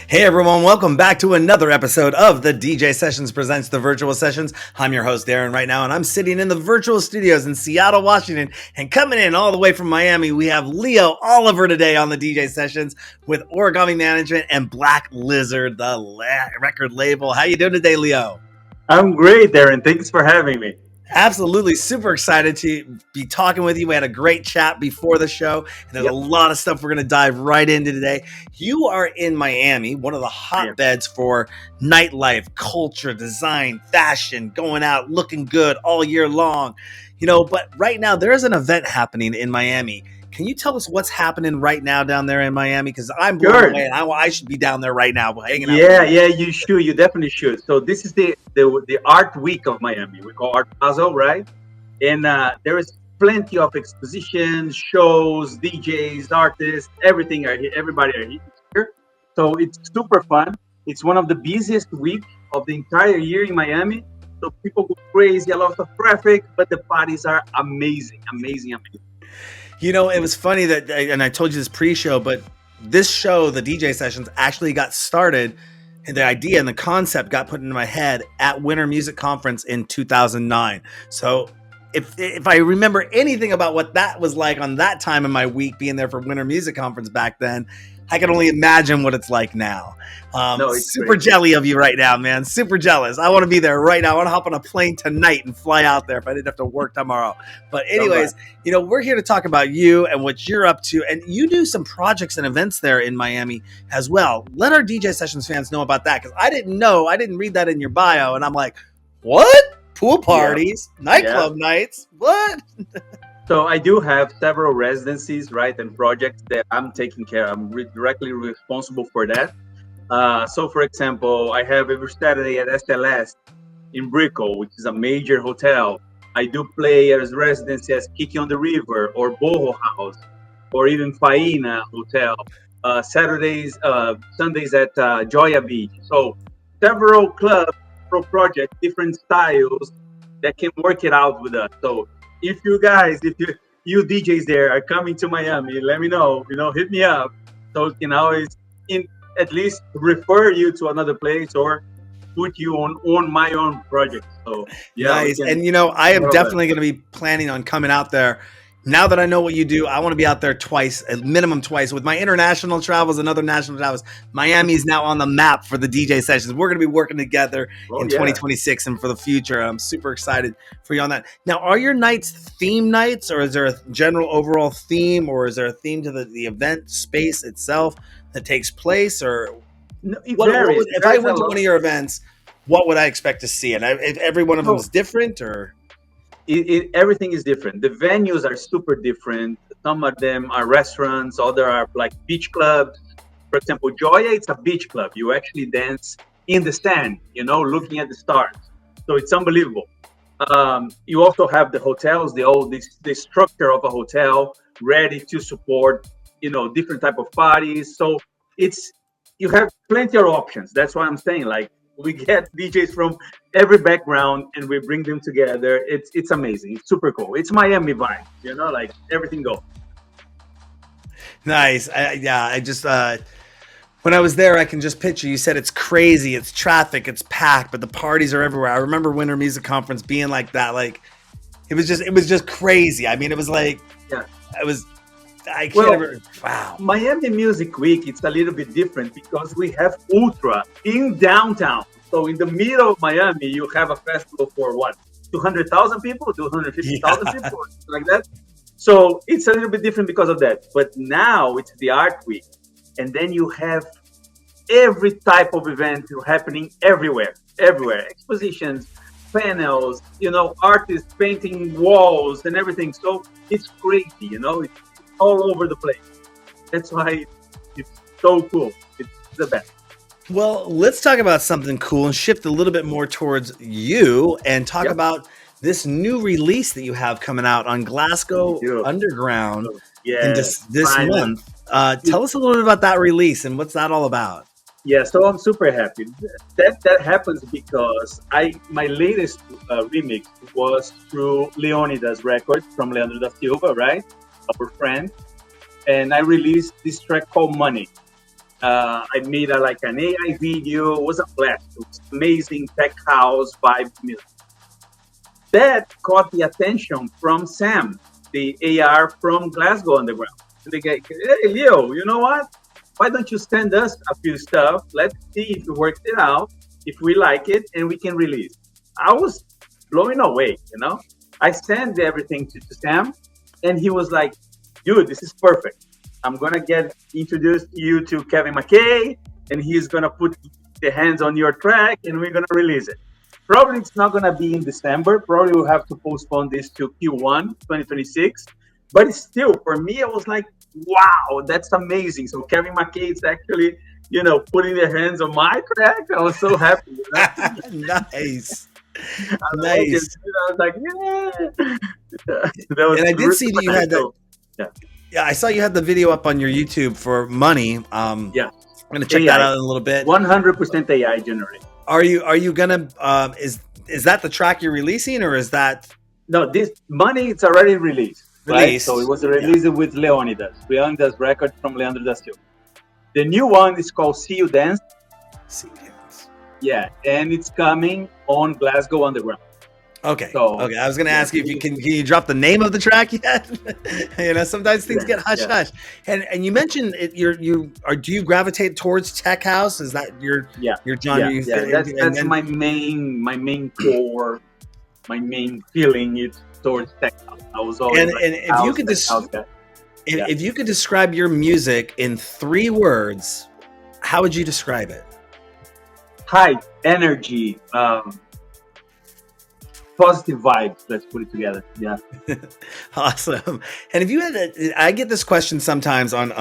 Hey everyone, welcome back to another episode of the DJ Sessions Presents the Virtual Sessions. I'm your host Darren right now, and I'm sitting in the virtual studios in Seattle, Washington. And coming in all the way from Miami, we have Leo Oliver today on the DJ Sessions with Origami Management and Black Lizard, the record label. How you doing today, Leo? I'm great, Darren. Thanks for having me. Absolutely. Super excited to be talking with you. We had a great chat before the show, and there's a lot of stuff we're going to dive right into today. You are in Miami, one of the hotbeds for nightlife, culture, design, fashion, going out, looking good all year long. But right now there is an event happening in Miami. Can you tell us what's happening right now down there in Miami? Because I'm blown away, and I should be down there right now hanging out. Yeah, you should. You definitely should. So this is the Art Week of Miami. We call Art Basel, right? And there is plenty of expositions, shows, DJs, artists, everything are here. Everybody are here. So it's super fun. It's one of the busiest weeks of the entire year in Miami. So people go crazy, a lot of traffic, but the parties are amazing. It was funny that, and I told you this pre-show, but this show, the DJ Sessions, actually got started, and the idea and the concept got put into my head at Winter Music Conference in 2009. So if I remember anything about what that was like on that time in my week, being there for Winter Music Conference back then, I can only imagine what it's like now. Super crazy. Jelly of you right now, man. Super jealous. I want to be there right now. I want to hop on a plane tonight and fly out there if I didn't have to work tomorrow. But anyways, we're here to talk about you and what you're up to. And you do some projects and events there in Miami as well. Let our DJ Sessions fans know about that, because I didn't know. I didn't read that in your bio. And I'm like, what? Pool parties, nightclub nights, what? So I do have several residencies, right, and projects that I'm taking care of. I'm directly responsible for that. So, for example, I have every Saturday at SLS in Brickell, which is a major hotel. I do play as residency as Kiki on the River or Boho House or even Faina Hotel. Sundays at Joya Beach. So several clubs, pro projects, different styles that can work it out with us. So if you DJs there are coming to Miami, let me know, hit me up, so we can always at least refer you to another place or put you on my own project. So nice. And I am definitely going to be planning on coming out there. Now that I know what you do, I want to be out there twice, at minimum twice, with my international travels and other national travels. Miami's now on the map for the DJ Sessions. We're going to be working together in 2026 and for the future. I'm super excited for you on that. Now, are your nights theme nights, or is there a general overall theme, or is there a theme to the event space itself that takes place? Or if I went to one of your events, what would I expect to see? And if every one of them is different, or... Everything is different. The venues are super different. Some of them are restaurants, other are like beach clubs. For example, Joya, it's a beach club. You actually dance in the sand, looking at the stars. So it's unbelievable. You also have the hotels, the structure of a hotel ready to support, different type of parties. So you have plenty of options. That's why I'm saying, like, we get DJs from every background and we bring them together. It's amazing. It's super cool. It's Miami vibe, like everything goes. Nice. I just, when I was there, I can just picture, you said it's crazy, it's traffic, it's packed, but the parties are everywhere. I remember Winter Music Conference being like that. Like, it was just crazy. I mean, it was like, wow. Miami Music Week, it's a little bit different because we have Ultra in downtown. So in the middle of Miami, you have a festival for what? 200,000 people, 250,000 people, like that. So it's a little bit different because of that. But now it's the Art Week. And then you have every type of event happening everywhere. Expositions, panels, artists painting walls and everything. So it's crazy, it's all over the place. That's why it's so cool. It's the best. Well, let's talk about something cool and shift a little bit more towards you and talk about this new release that you have coming out on Glasgow Underground in this month. Tell us a little bit about that release and what's that all about. Yeah, so I'm super happy. That happens because my latest remix was through Leonidas Records from Leandro da Silva, right? Our friend. And I released this track called Money. I made like an AI video. It was a blast. It was amazing tech house vibe music. That caught the attention from Sam, the AR from Glasgow Underground. And they go, hey, Leo, you know what? Why don't you send us a few stuff? Let's see if you worked it out, if we like it, and we can release. I was blown away, you know? I sent everything to Sam, and he was like, dude, this is perfect. I'm going to get introduced you to Kevin McKay, and he's going to put the hands on your track, and we're going to release it. Probably it's not going to be in December. Probably we'll have to postpone this to Q1 2026. But still, for me, it was like, wow, that's amazing. So Kevin McKay is actually, you know, putting their hands on my track. I was so happy. You know? Nice. Nice. I was like, yeah. That was and I did see that you had that. Yeah. Yeah, I saw you had the video up on your YouTube for Money. Yeah. I'm gonna check AI. that out in a little bit. 100% AI generated. Are you gonna is that the track you're releasing, or is that no? This Money, it's already released. Right? So it was released with Leonidas record from Leandro da Silva. The new one is called See You Dance. See You Dance. Yeah, and it's coming on Glasgow Underground. Okay. So, okay. I was going to ask you if you can you drop the name of the track yet? You know, sometimes things get hush hush. And you mentioned it, do you gravitate towards tech house? Is that your genre? Yeah. That's my main core, my main feeling is towards tech house. I was always and if you could if you could describe your music in 3 words, how would you describe it? Hype, energy, positive vibes. Let's put it together. Yeah. Awesome. And if you had I get this question sometimes on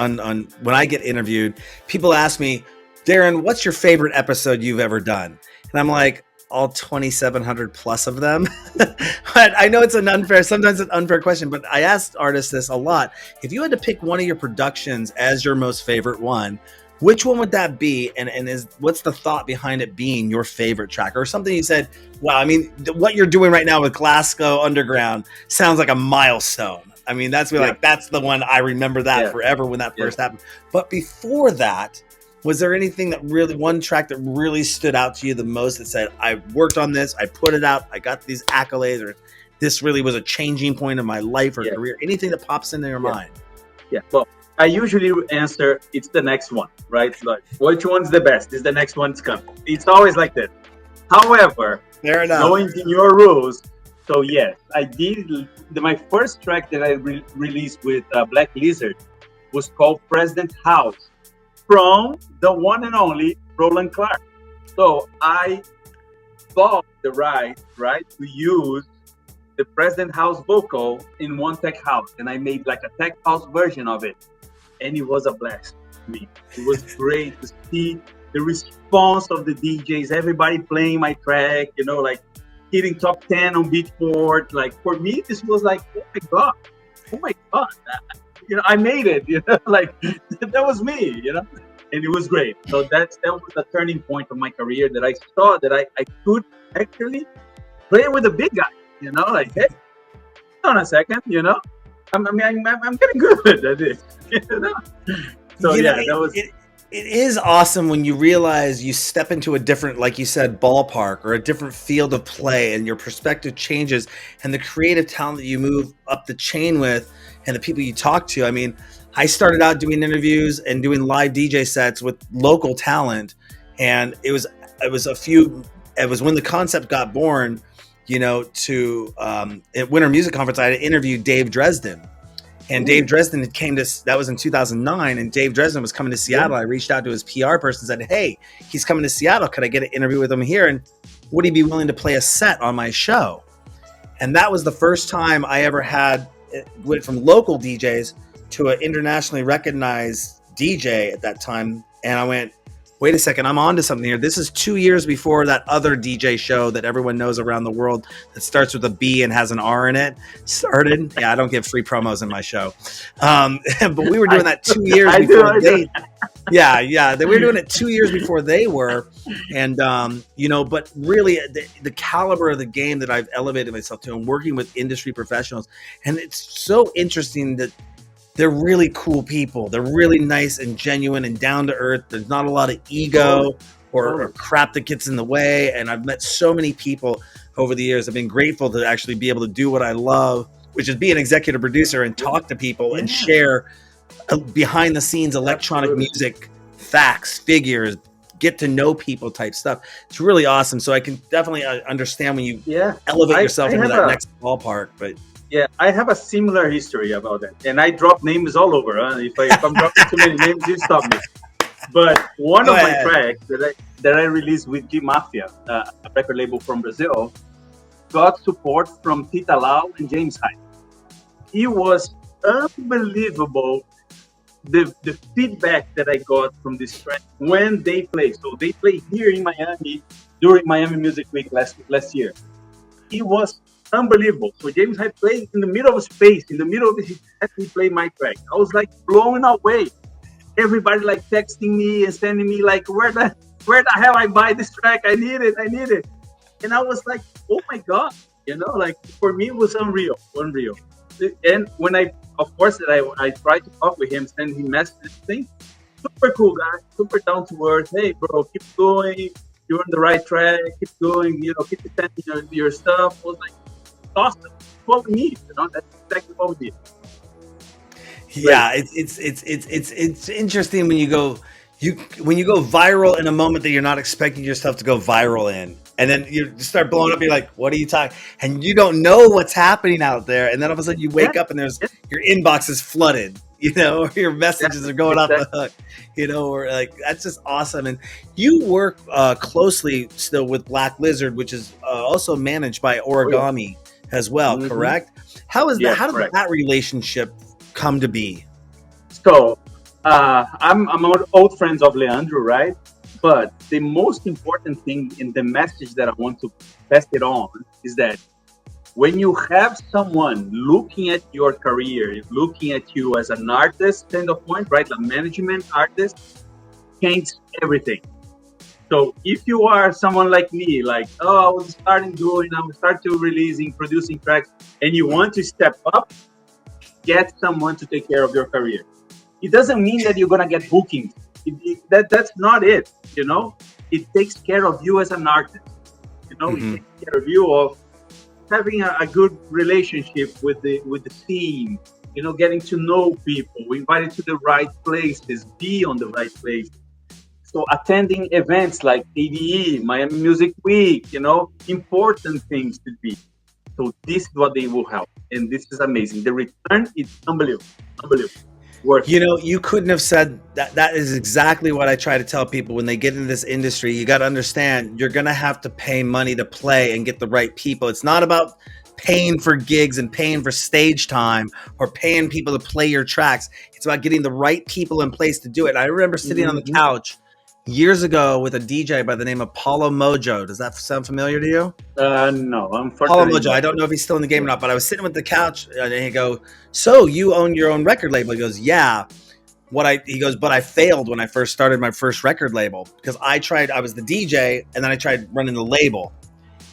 when I get interviewed, people ask me, Darren, what's your favorite episode you've ever done? And I'm like, all 2,700 plus of them. But I know it's sometimes an unfair question, but I asked artists this a lot. If you had to pick one of your productions as your most favorite one, which one would that be? And what's the thought behind it being your favorite track, or something you said, wow, I mean, what you're doing right now with Glasgow Underground sounds like a milestone. I mean, that's the one I remember that forever when that first happened. But before that, was there anything one track that really stood out to you the most that said, I worked on this, I put it out, I got these accolades, or this really was a changing point in my life or career? Anything that pops into your mind? Yeah. Well, I usually answer, it's the next one, right? Like, which one's the best? Is the next one's coming? It's always like that. However, knowing your rules, so yes, I did. My first track that I released with Black Lizard was called President House, from the one and only Roland Clark. So I bought the right to use the President House vocal in one tech house, and I made like a tech house version of it, and it was a blast to me. It was great to see the response of the DJs, everybody playing my track, you know, like hitting top 10 on Beatport. Like, for me, this was like, oh my god, you know, I made it, you know, like that was me, you know, and it was great. So that was the turning point of my career, that I saw that I could actually play with the big guy, you know, like, hey, hold on a second, you know, I'm getting good at this, you know. So that was. It is awesome when you realize you step into a different, like you said, ballpark or a different field of play, and your perspective changes, and the creative talent that you move up the chain with, and the people you talk to. I mean, I started out doing interviews and doing live DJ sets with local talent, and it was when the concept got born, you know, to at Winter Music Conference, I had interviewed Dave Dresden. And Dave Dresden that was in 2009, and Dave Dresden was coming to Seattle. I reached out to his PR person and said, hey, he's coming to Seattle. Could I get an interview with him here? And would he be willing to play a set on my show? And that was the first time I ever went from local DJs to an internationally recognized DJ at that time. And I went, wait a second, I'm onto something here. This is 2 years before that other DJ show that everyone knows around the world that starts with a B and has an R in it started. Yeah, I don't give free promos in my show. But we were doing that 2 years before they. Yeah. We were doing it 2 years before they were. And, you know, but really the caliber of the game that I've elevated myself to, and working with industry professionals. And it's so interesting that they're really cool people. They're really nice and genuine and down to earth. There's not a lot of ego or crap that gets in the way. And I've met so many people over the years. I've been grateful to actually be able to do what I love, which is be an executive producer and talk to people and share behind the scenes electronic music, facts, figures, get to know people type stuff. It's really awesome. So I can definitely understand when you elevate yourself into that next ballpark. But yeah, I have a similar history about that, and I drop names all over. If I'm dropping too many names, you stop me. But one of my tracks that I released with G Mafia, a record label from Brazil, got support from Tita Lau and James Hype. It was unbelievable the feedback that I got from this track when they play. So they play here in Miami during Miami Music Week last year. It was unbelievable. So James Hype played in the middle of space, in the middle of his set, he played my track. I was like blown away. Everybody like texting me and sending me like, where the hell I buy this track? I need it. And I was like, oh my God, like for me it was unreal. And when I tried to talk with him, send him messages, thing, super cool guy, super down to earth. Hey bro, keep going. You're on the right track. Keep going. Keep sending your stuff. I was like, awesome. That's what we need. That's exactly what we need. Yeah, it's interesting when you go viral in a moment that you're not expecting yourself to go viral in. And then you start blowing up. You're like, what are you talking? And you don't know what's happening out there. And then all of a sudden you wake up and your inbox is flooded, or your messages are going off the hook, or like, that's just awesome. And you work closely still with Black Lizard, which is also managed by Origami as well, correct? How is that? How did that relationship come to be? So I'm old friends of Leandro, right? But the most important thing in the message that I want to pass it on is that when you have someone looking at your career, looking at you as an artist standpoint, right? A management artist, changes everything. So if you are someone like me, like, I was start to releasing, producing tracks, and you want to step up, get someone to take care of your career. It doesn't mean that you're gonna get bookings. That's not it. It takes care of you as an artist. It takes care of you of having a good relationship with the team. Getting to know people, invited to the right places, be on the right place. So attending events like ADE, Miami Music Week, important things to be. So this is what they will help, and this is amazing. The return is unbelievable. You couldn't have said that. That is exactly what I try to tell people when they get into this industry. You got to understand, you're going to have to pay money to play and get the right people. It's not about paying for gigs and paying for stage time or paying people to play your tracks. It's about getting the right people in place to do it. I remember sitting on the couch years ago with a DJ by the name of Paulo Mojo. Does that sound familiar to you? No, Paulo Mojo. I don't know if he's still in the game or not, but I was sitting with the couch and he go, so you own your own record label? He goes, yeah. He goes, but I failed when I first started my first record label because I was the DJ and then I tried running the label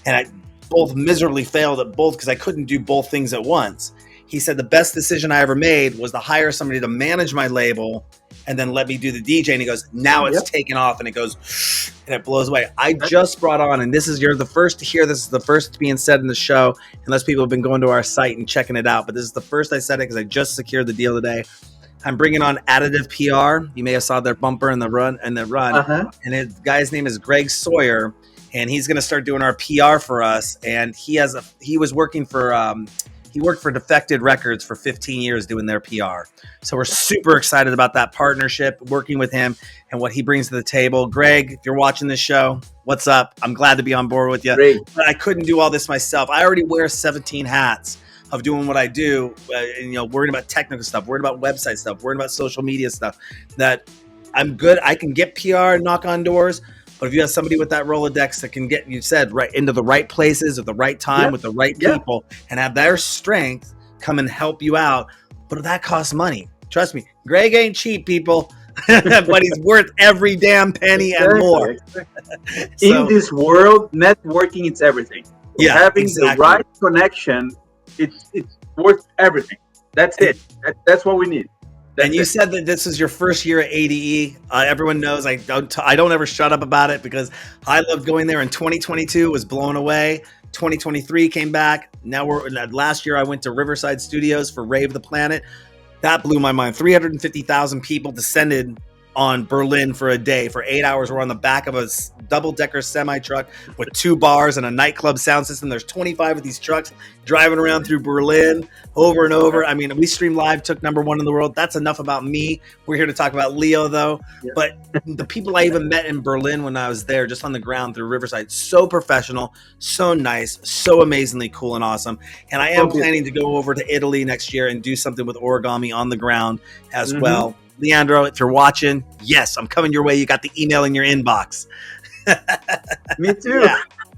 and I both miserably failed at both because I couldn't do both things at once. He said the best decision I ever made was to hire somebody to manage my label and then let me do the DJ. And he goes, now it's taken off, and it goes, and it blows away. I just brought on, and you're the first to hear this, is the first being said in the show, unless people have been going to our site and checking it out. But this is the first I said it because I just secured the deal today. I'm bringing on Additive PR. You may have saw their bumper in the run. And his guy's name is Greg Sawyer, and he's going to start doing our PR for us. And he worked for Defected Records for 15 years doing their PR. So we're super excited about that partnership, working with him and what he brings to the table. Greg, if you're watching this show, what's up? I'm glad to be on board with you. Great. But I couldn't do all this myself. I already wear 17 hats of doing what I do, worrying about technical stuff, worrying about website stuff, worrying about social media stuff, that I'm good. I can get PR and knock on doors. But if you have somebody with that Rolodex that can get, you said, right into the right places at the right time with the right people and have their strength come and help you out, but that costs money. Trust me, Greg ain't cheap, people, but he's worth every damn penny and more. In this world, networking, it's everything. Having the right connection, it's worth everything. That's it. That's what we need. And That's you it. said that this was your first year at ADE. Everyone knows I don't ever shut up about it because I loved going there in 2022, was blown away. 2023 came back. Now last year I went to Riverside Studios for Rave the Planet. That blew my mind. 350,000 people descended on Berlin for a day. For 8 hours, we're on the back of a double-decker semi-truck with 2 bars and a nightclub sound system. There's 25 of these trucks driving around through Berlin over and over. I mean, we streamed live, took #1 in the world. That's enough about me. We're here to talk about Leo, though. Yeah. But the people I even met in Berlin when I was there, just on the ground through Riverside, so professional, so nice, so amazingly cool and awesome. And I am planning to go over to Italy next year and do something with origami on the ground as well. Leandro, if you're watching, yes, I'm coming your way. You got the email in your inbox. Me too.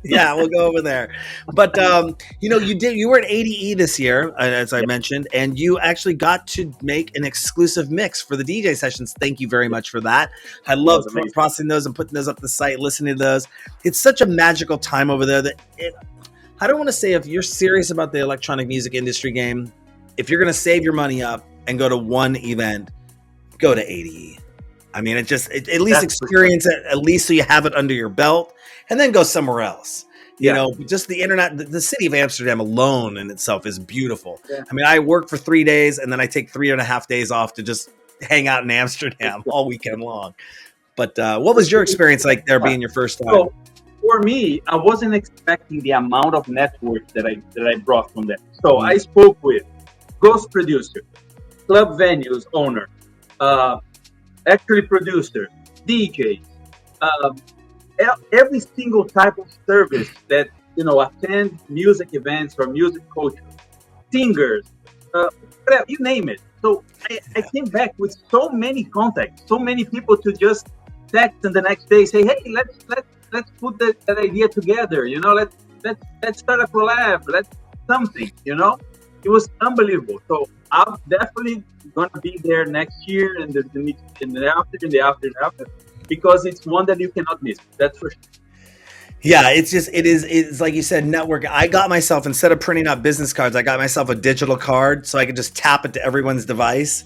Yeah, we'll go over there. But you were at ADE this year, as I mentioned, and you actually got to make an exclusive mix for the DJ sessions. Thank you very much for that. I love processing those and putting those up the site, listening to those. It's such a magical time over there that I don't want to say, if you're serious about the electronic music industry game, if you're going to save your money up and go to one event, go to ADE. I mean, at least experience it, at least so you have it under your belt, and then go somewhere else. You know, just the internet, the city of Amsterdam alone in itself is beautiful. Yeah. I mean, I work for 3 days and then I take 3.5 days off to just hang out in Amsterdam all weekend long. But what was your experience like there being your first time? So, for me, I wasn't expecting the amount of network that I brought from there. So I spoke with ghost producer, club venues owner, actually producer, DJs, every single type of service that, attend music events or music coaches, singers, whatever, you name it. So I came back with so many contacts, so many people to just text and the next day say, hey, let's put that idea together. Let's start a collab. Let's something. It was unbelievable. So I'm definitely gonna be there next year and the after, because it's one that you cannot miss. That's for sure. Yeah, it's like you said, network. I got myself, instead of printing out business cards, I got myself a digital card so I could just tap it to everyone's device,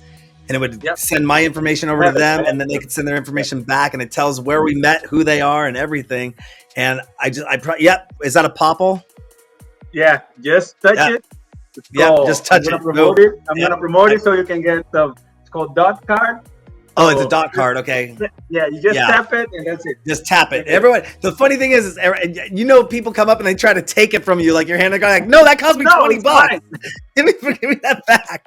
and it would send my information over to them, and then they could send their information back, and it tells where we met, who they are, and everything. And is that a popple? Yeah, just touch it. Yeah, just touch it. I'm gonna promote it so you can get some. It's called dot card. Oh, it's a dot card. Okay. Yeah, you just tap it and that's it. Just tap it. Everyone. The funny thing is people come up and they try to take it from you, like your hand. They're like, no, that cost me $20. Give me that back.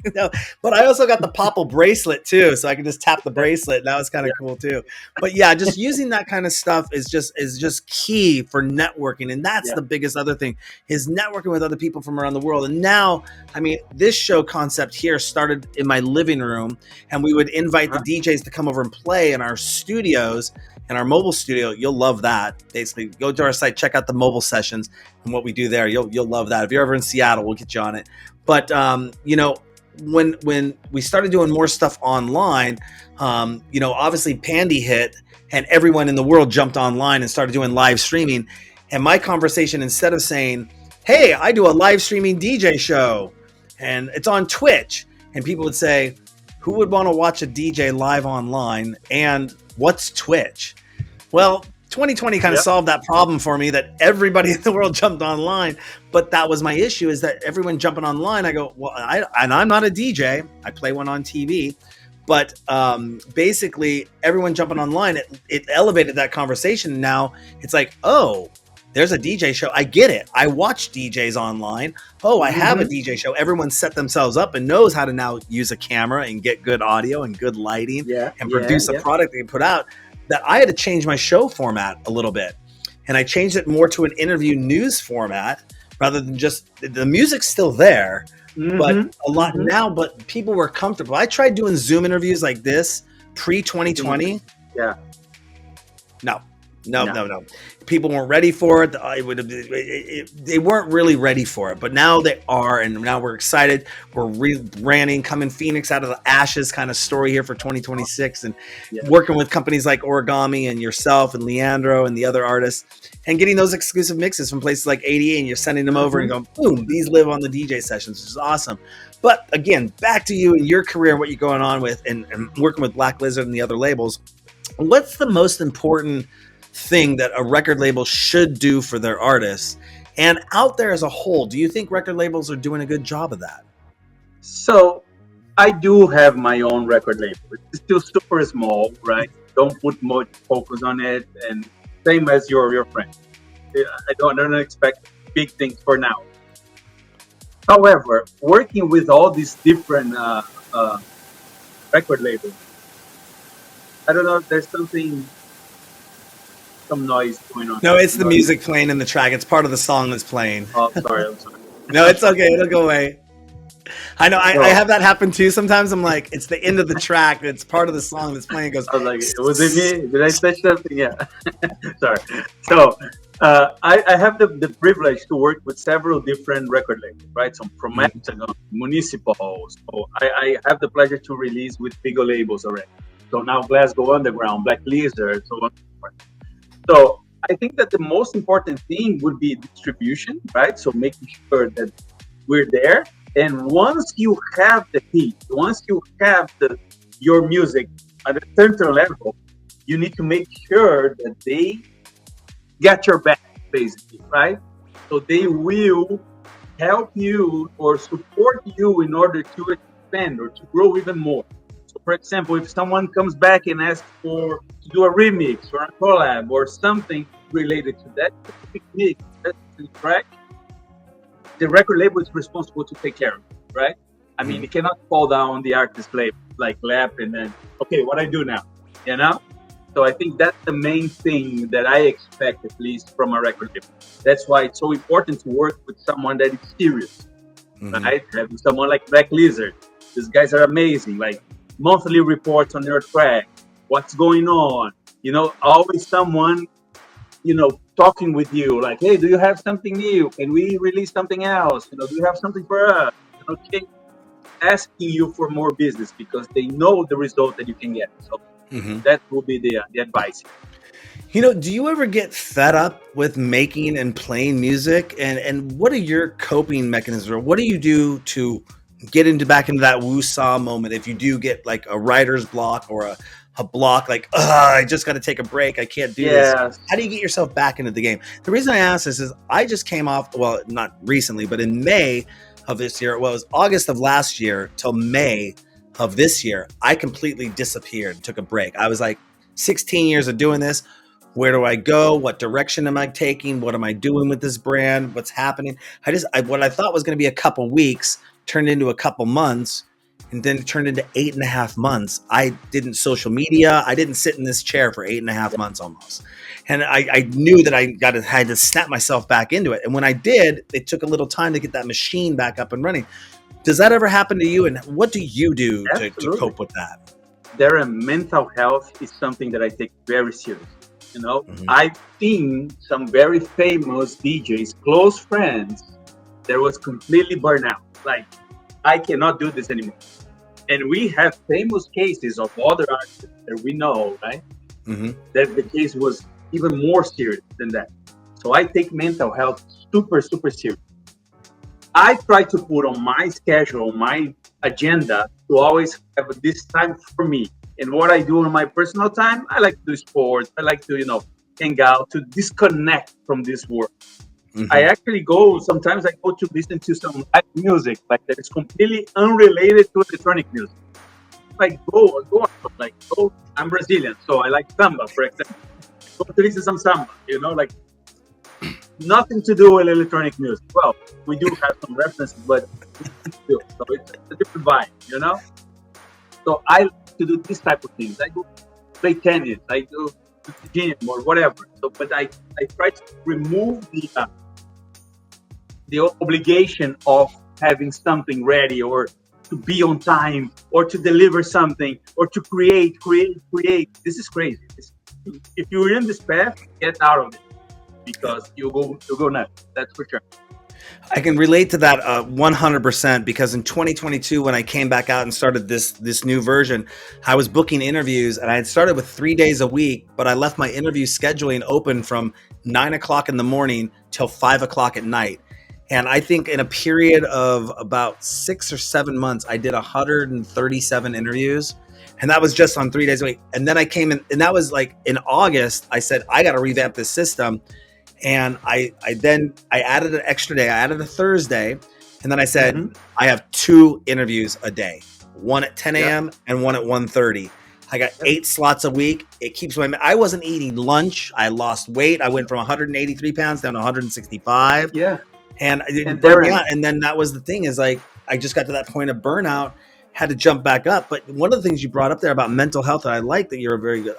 But I also got the Popple bracelet too, so I can just tap the bracelet. That was kind of cool too. But yeah, just using that kind of stuff is just key for networking, and that's the biggest other thing is networking with other people from around the world. And now, I mean, this show concept here started in my living room, and we would invite the DJs to come over and play in our studios, in our mobile studio. You'll love that. Basically, go to our site, check out the mobile sessions and what we do there. You'll love that. If you're ever in Seattle, we'll get you on it. But when we started doing more stuff online, obviously Pandy hit, and everyone in the world jumped online and started doing live streaming. And my conversation, instead of saying, "Hey, I do a live streaming DJ show, and it's on Twitch," and people would say, who would want to watch a DJ live online, and what's Twitch? Well, 2020 kind of solved that problem for me, that everybody in the world jumped online. But that was my issue, is that everyone jumping online, I go, well, I'm not a DJ. I play one on TV. But basically, everyone jumping online, it elevated that conversation. Now it's like, oh, there's a DJ show. I get it. I watch DJs online. Oh, I have a DJ show. Everyone set themselves up and knows how to now use a camera and get good audio and good lighting and produce a product they can put out. That I had to change my show format a little bit. And I changed it more to an interview news format rather than just the music's still there, but a lot now, but people were comfortable. I tried doing Zoom interviews like this pre-2020. Yeah. No. No, No. no, no. People weren't ready for it. They weren't really ready for it, but now they are, and now we're excited. We're rebranding, coming Phoenix out of the ashes kind of story here for 2026, and Yeah. working with companies like Origami and yourself and Leandro and the other artists, and getting those exclusive mixes from places like 88, and you're sending them over and going, boom, these live on the DJ sessions, which is awesome. But again, back to you and your career and what you're going on with, and working with Black Lizard and the other labels. What's the most important thing that a record label should do for their artists? And out there as a whole, do you think record labels are doing a good job of that? So I do have my own record label. It's still super small, right? Don't put much focus on it, and same as your friend. I don't expect big things for now. However, working with all these different record labels, I don't know if there's some noise going on. No, it's the music playing in the track. It's part of the song that's playing. Oh, sorry, I'm sorry. No, it's okay. It'll go away. I know. I have that happen too. Sometimes I'm like, it's the end of the track. It's part of the song that's playing. It goes. I was like, was it me? Did I say something? Yeah. Sorry. So I have the privilege to work with several different record labels, right? So from Mexico, Municipal. So I have the pleasure to release with bigger labels already. So now Glasgow Underground, Black Lizard, so on and so forth. So I think that the most important thing would be distribution, right? So making sure that we're there. And once you have the heat, once you have your music at a certain level, you need to make sure that they get your back, basically, right? So they will help you or support you in order to expand or to grow even more. So, for example, if someone comes back and asks to do a remix or a collab or something related to that specific mix, that track, the record label is responsible to take care of it, right? I mean, it cannot fall down on the artist label, like lap and then, okay, what I do now, you know? So I think that's the main thing that I expect, at least from a record label. That's why it's so important to work with someone that is serious, right? Having someone like Black Lizard. These guys are amazing, like monthly reports on their track, what's going on, you know, always someone, you know, talking with you, like, hey, do you have something new? Can we release something else? You know, do you have something for us? You know, asking you for more business because they know the result that you can get. So that will be the advice. You know, do you ever get fed up with making and playing music? And what are your coping mechanisms? Or what do you do to get back into that woo-saw moment if you do get like a writer's block or a block, like, I just got to take a break, I can't do this? How do you get yourself back into the game? The reason I ask this is I just came off, well, not recently, but in May of this year, well, it was August of last year till May of this year, I completely disappeared, took a break. I was like, 16 years of doing this. Where do I go? What direction am I taking? What am I doing with this brand? What's happening? What I thought was going to be a couple weeks turned into a couple months, and then it turned into 8.5 months. I didn't social media. I didn't sit in this chair for 8.5 months almost. And I knew that I had to snap myself back into it. And when I did, it took a little time to get that machine back up and running. Does that ever happen to you? And what do you do to cope with that? Mental health is something that I take very seriously. You know, I've seen some very famous DJs, close friends, that was completely burnt out. Like, I cannot do this anymore. And we have famous cases of other artists that we know, right? That the case was even more serious than that. So I take mental health super, super serious. I try to put on my schedule, my agenda, to always have this time for me. And what I do in my personal time, I like to do sports. I like to, you know, hang out, to disconnect from this world. I actually sometimes I go to listen to some live music, like that is completely unrelated to electronic music. I'm Brazilian, so I like samba, for example. Go to listen to some samba, you know, like nothing to do with electronic music. Well, we do have some references, but so it's a different vibe, you know? So I like to do this type of things. I do play tennis, I do the gym or whatever. So, but I try to remove the obligation of having something ready or to be on time or to deliver something or to create. This is crazy. if you're in this path, get out of it because you'll go nuts. That's for sure. I can relate to that 100% because in 2022, when I came back out and started this new version, I was booking interviews and I had started with 3 days a week, but I left my interview scheduling open from 9 o'clock in the morning till 5 o'clock at night. And I think in a period of about 6 or 7 months, I did 137 interviews. And that was just on 3 days a week. And then I came in, and that was like in August, I said, I got to revamp this system. And I added an extra day. I added a Thursday, and then I said I have 2 interviews a day, one at 10 a.m. and one at 1:30. I got 8 slots a week. It keeps my. I wasn't eating lunch. I lost weight. I went from 183 pounds down to 165. Yeah, and I didn't burn out. And then that was the thing is like I just got to that point of burnout. Had to jump back up. But one of the things you brought up there about mental health, and I like that you're very good.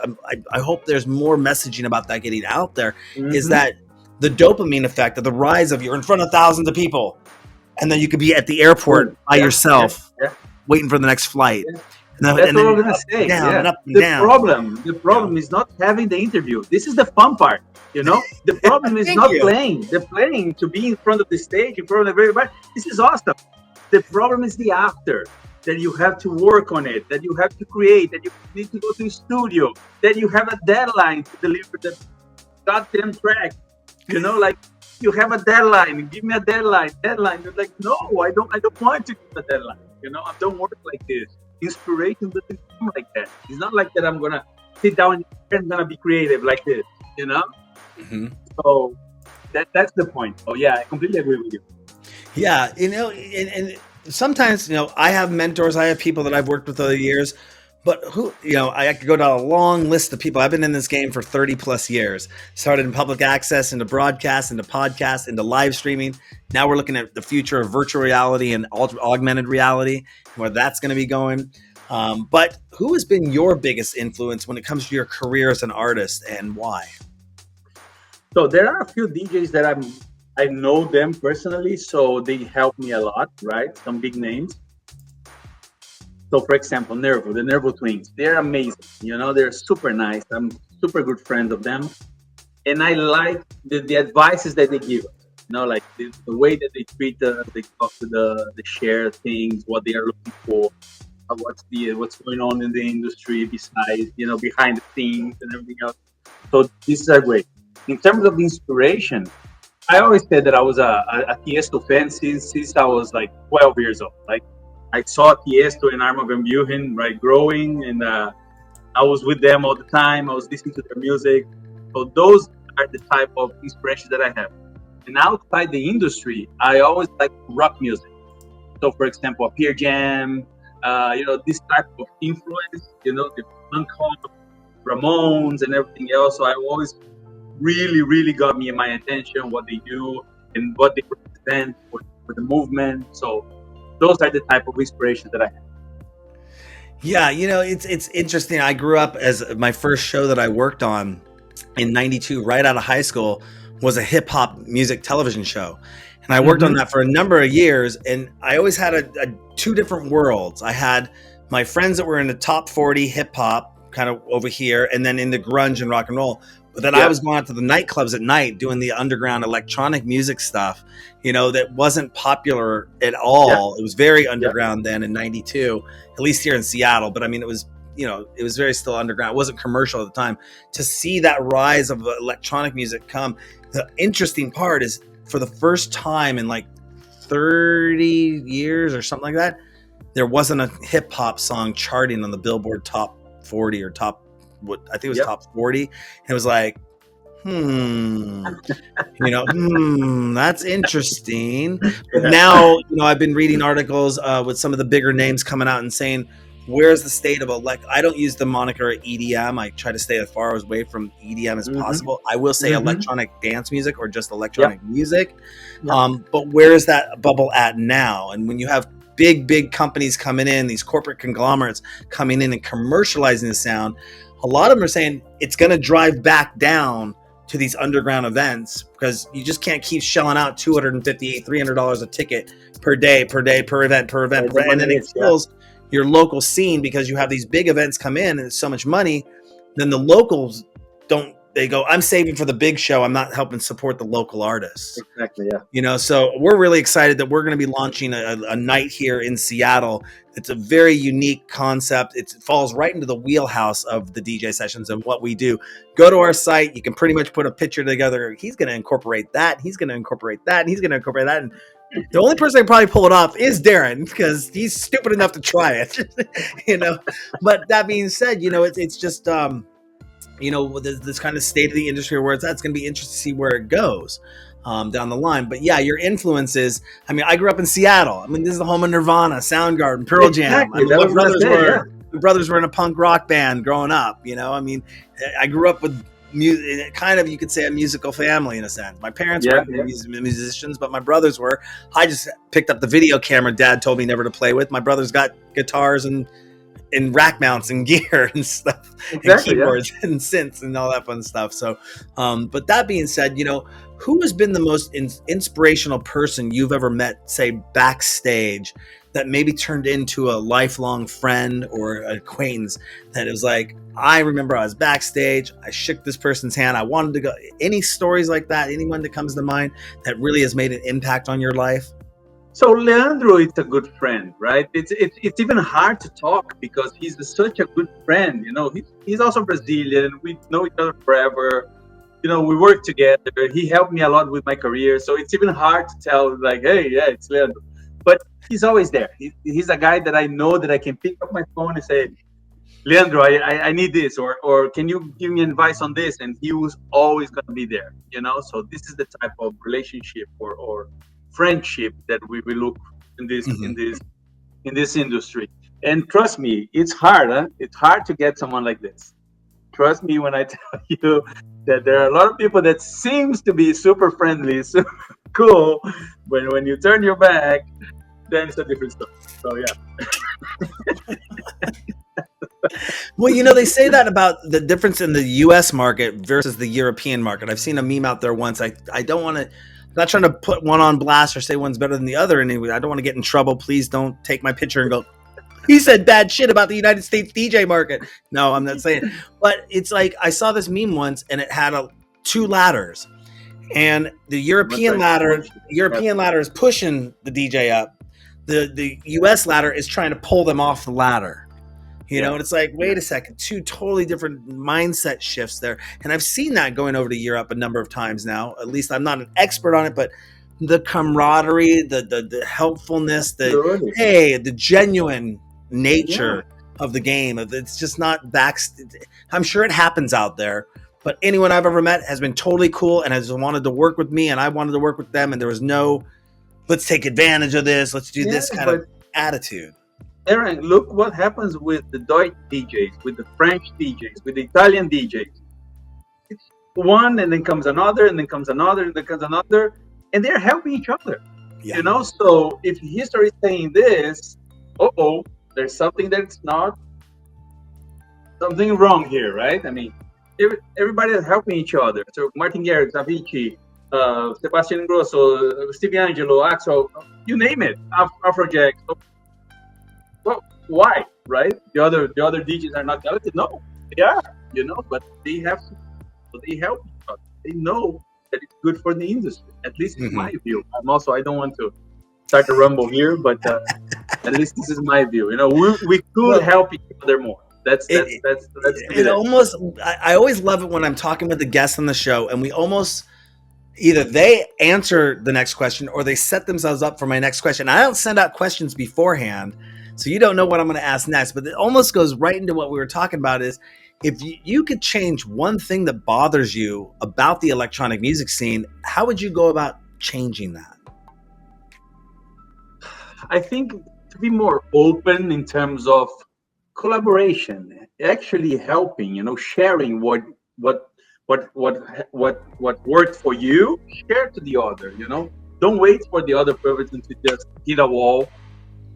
I hope there's more messaging about that getting out there. Is that the dopamine effect of the rise of you're in front of thousands of people, and then you could be at the airport by yourself, waiting for the next flight. That's what I'm gonna say. The problem is not having the interview. This is the fun part, you know. The problem is not playing. The playing to be in front of the stage, in front of everybody. This is awesome. The problem is the after. That you have to work on it, that you have to create, that you need to go to the studio, that you have a deadline to deliver the goddamn track. You know, like you have a deadline. Give me a deadline. You're like, no, I don't want to give a deadline. You know, I don't work like this. Inspiration doesn't come like that. It's not like that. I'm gonna sit down and gonna be creative like this. You know. So that's the point. Oh yeah, I completely agree with you. Yeah, you know, and sometimes, you know, I have mentors, I have people that I've worked with over the years, but who, you know, I could go down a long list of people. I've been in this game for 30 plus years, started in public access, into broadcast, into podcast, into live streaming. Now we're looking at the future of virtual reality and augmented reality, where that's going to be going. But who has been your biggest influence when it comes to your career as an artist, and why? So there are a few DJs that I know them personally, so they help me a lot, right? Some big names. So, for example, Nervo, the Nervo twins, they're amazing. You know, they're super nice. I'm super good friends of them. And I like the advices that they give us. You know, like the way that they treat us, they talk to the share things, what they are looking for, what's going on in the industry besides, you know, behind the scenes and everything else. So this is great. In terms of inspiration, I always said that I was a Tiësto fan since I was like 12 years old. Like I saw Tiësto and Armin van Buuren, right, growing, and I was with them all the time. I was listening to their music. So those are the type of inspirations that I have. And outside the industry, I always like rock music. So for example, Pearl Jam, you know, this type of influence, you know, the punk rock, Ramones and everything else. So I always really got me in my attention, what they do and what they represent for the movement. So those are the type of inspirations that I have. Yeah, you know, it's interesting. I grew up as my first show that I worked on in 92, right out of high school, was a hip hop music television show. And I worked on that for a number of years. And I always had a 2 different worlds. I had my friends that were in the top 40 hip hop kind of over here, and then in the grunge and rock and roll. But then I was going out to the nightclubs at night doing the underground electronic music stuff, you know, that wasn't popular at all. It was very underground then in 92, at least here in Seattle. But I mean, it was, you know, it was very still underground. It wasn't commercial at the time. To see that rise of electronic music come, the interesting part is for the first time in like 30 years or something like that, there wasn't a hip hop song charting on the Billboard top 40 or top, what I think it was top 40. And it was like, that's interesting. But now, you know, I've been reading articles with some of the bigger names coming out and saying, where's the state of I don't use the moniker EDM. I try to stay as far away from EDM as possible. I will say electronic dance music or just electronic music. But where is that bubble at now? And when you have big companies coming in, these corporate conglomerates coming in and commercializing the sound, a lot of them are saying it's going to drive back down to these underground events because you just can't keep shelling out $250, $300 a ticket per day, per event. And then it kills your local scene because you have these big events come in and it's so much money. Then the locals don't. They go, I'm saving for the big show. I'm not helping support the local artists. Exactly. Yeah. You know, so we're really excited that we're going to be launching a night here in Seattle. It's a very unique concept. It falls right into the wheelhouse of the DJ sessions and what we do. Go to our site. You can pretty much put a picture together. He's going to incorporate that. He's going to incorporate that. And he's going to incorporate that. And the only person that can probably pull it off is Darren, because he's stupid enough to try it. You know, but that being said, you know, it's just, you know, this kind of state of the industry where it's at. It's going to be interesting to see where it goes down the line. But yeah, your influences. I mean, I grew up in Seattle. I mean, this is the home of Nirvana, Soundgarden, Pearl Jam. I mean, my brothers were in a punk rock band growing up. You know, I mean, I grew up with music, kind of, you could say, a musical family in a sense. My parents weren't musicians, but my brothers were. I just picked up the video camera Dad told me never to play with. My brothers got guitars and rack mounts and gear and stuff, and keyboards and synths and all that fun stuff. So, but that being said, you know, who has been the most inspirational person you've ever met, say, backstage, that maybe turned into a lifelong friend or an acquaintance that it was like, I remember I was backstage, I shook this person's hand, I wanted to go. Any stories like that? Anyone that comes to mind that really has made an impact on your life? So Leandro is a good friend, right? It's even hard to talk because he's such a good friend. You know, he's also Brazilian. We know each other forever. You know, we work together. He helped me a lot with my career, so it's even hard to tell, like, hey, yeah, it's Leandro. But he's always there. He's a guy that I know that I can pick up my phone and say, Leandro, I need this, or can you give me advice on this? And he was always going to be there. You know, so this is the type of relationship or friendship that we look in this in this industry. And trust me, it's hard. Huh? It's hard to get someone like this. Trust me when I tell you that there are a lot of people that seems to be super friendly, super cool. But when you turn your back, then it's a different story. So yeah. Well, you know, they say that about the difference in the U.S. market versus the European market. I've seen a meme out there once. I don't want to. I'm not trying to put one on blast or say one's better than the other. Anyway, I don't want to get in trouble. Please don't take my picture and go, he said bad shit about the United States DJ market. No, I'm not saying. But it's like, I saw this meme once and it had two ladders. And the European ladder is pushing the DJ up. The US ladder is trying to pull them off the ladder. You know, and it's like, wait a second, two totally different mindset shifts there. And I've seen that going over to Europe a number of times now. At least I'm not an expert on it, but the camaraderie, the helpfulness, the genuine nature of the game. It's just not I'm sure it happens out there, but anyone I've ever met has been totally cool and has wanted to work with me, and I wanted to work with them. And there was no, let's take advantage of this, let's do this kind of attitude. Aaron, look what happens with the Deutsch DJs, with the French DJs, with the Italian DJs. It's one, and then comes another, and then comes another, and then comes another, and they're helping each other. Yeah. You know, so if history is saying this, there's something that's not, something wrong here, right? I mean, everybody is helping each other. So Martin Garrix, Avicii, Sebastian Ingrosso, Stevie Angelo, Axel, you name it, Afrojack. Well, why, right? The other DJs are not talented. No, they are, you know, but they have to. So they help each other. They know that it's good for the industry. At least in my view. I don't want to start a rumble here, but at least this is my view. You know, we could help each other more. That's almost. I always love it when I'm talking with the guests on the show, and we almost either they answer the next question or they set themselves up for my next question. I don't send out questions beforehand, so you don't know what I'm going to ask next. But it almost goes right into what we were talking about: is if you could change one thing that bothers you about the electronic music scene, how would you go about changing that? I think to be more open in terms of collaboration, actually helping, you know, sharing what worked for you, share to the other, you know. Don't wait for the other person to just hit a wall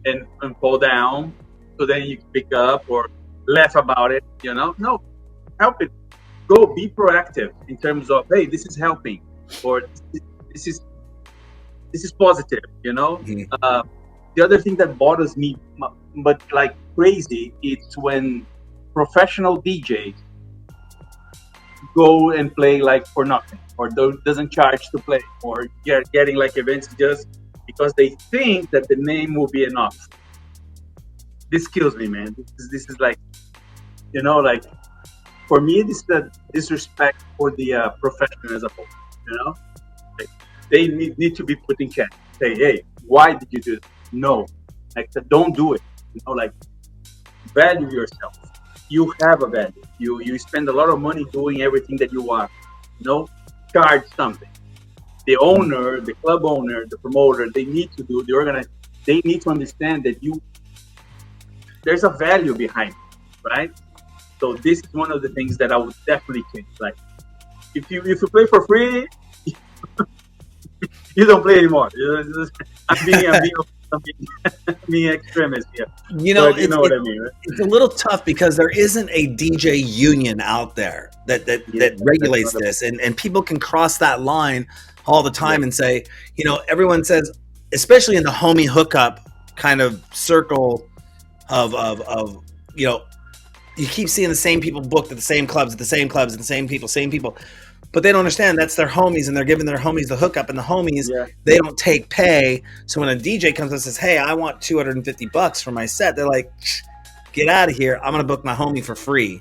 and fall down so then you can pick up or laugh about it, you know. No, help it. Go be proactive in terms of, hey, this is helping, or this is positive, you know. The other thing that bothers me, but like crazy, it's when professional DJs go and play like for nothing, or doesn't charge to play, or getting like events just because they think that the name will be enough. This kills me, man. This is like, like, for me, this is the disrespect for the profession as a whole. Like, they need to be put in check. Say, hey, why did you do it? No, like, don't do it. Like, value yourself. You have a value. You spend a lot of money doing everything that you want. Charge something. The owner, the club owner, the promoter, they need to do the organizer. They need to understand that there's a value behind it, right? So this is one of the things that I would definitely change. Like, if you play for free, you don't play anymore. I'm being extremist here. But you know what I mean, right? It's a little tough because there isn't a DJ union out there that regulates this, and people can cross that line all the time and say, everyone says, especially in the homie hookup kind of circle of you keep seeing the same people booked at the same clubs, and the same people. But they don't understand that's their homies, and they're giving their homies the hookup, and the homies, they don't take pay. So when a DJ comes and says, hey, I want $250 for my set, they're like, get out of here. I'm going to book my homie for free.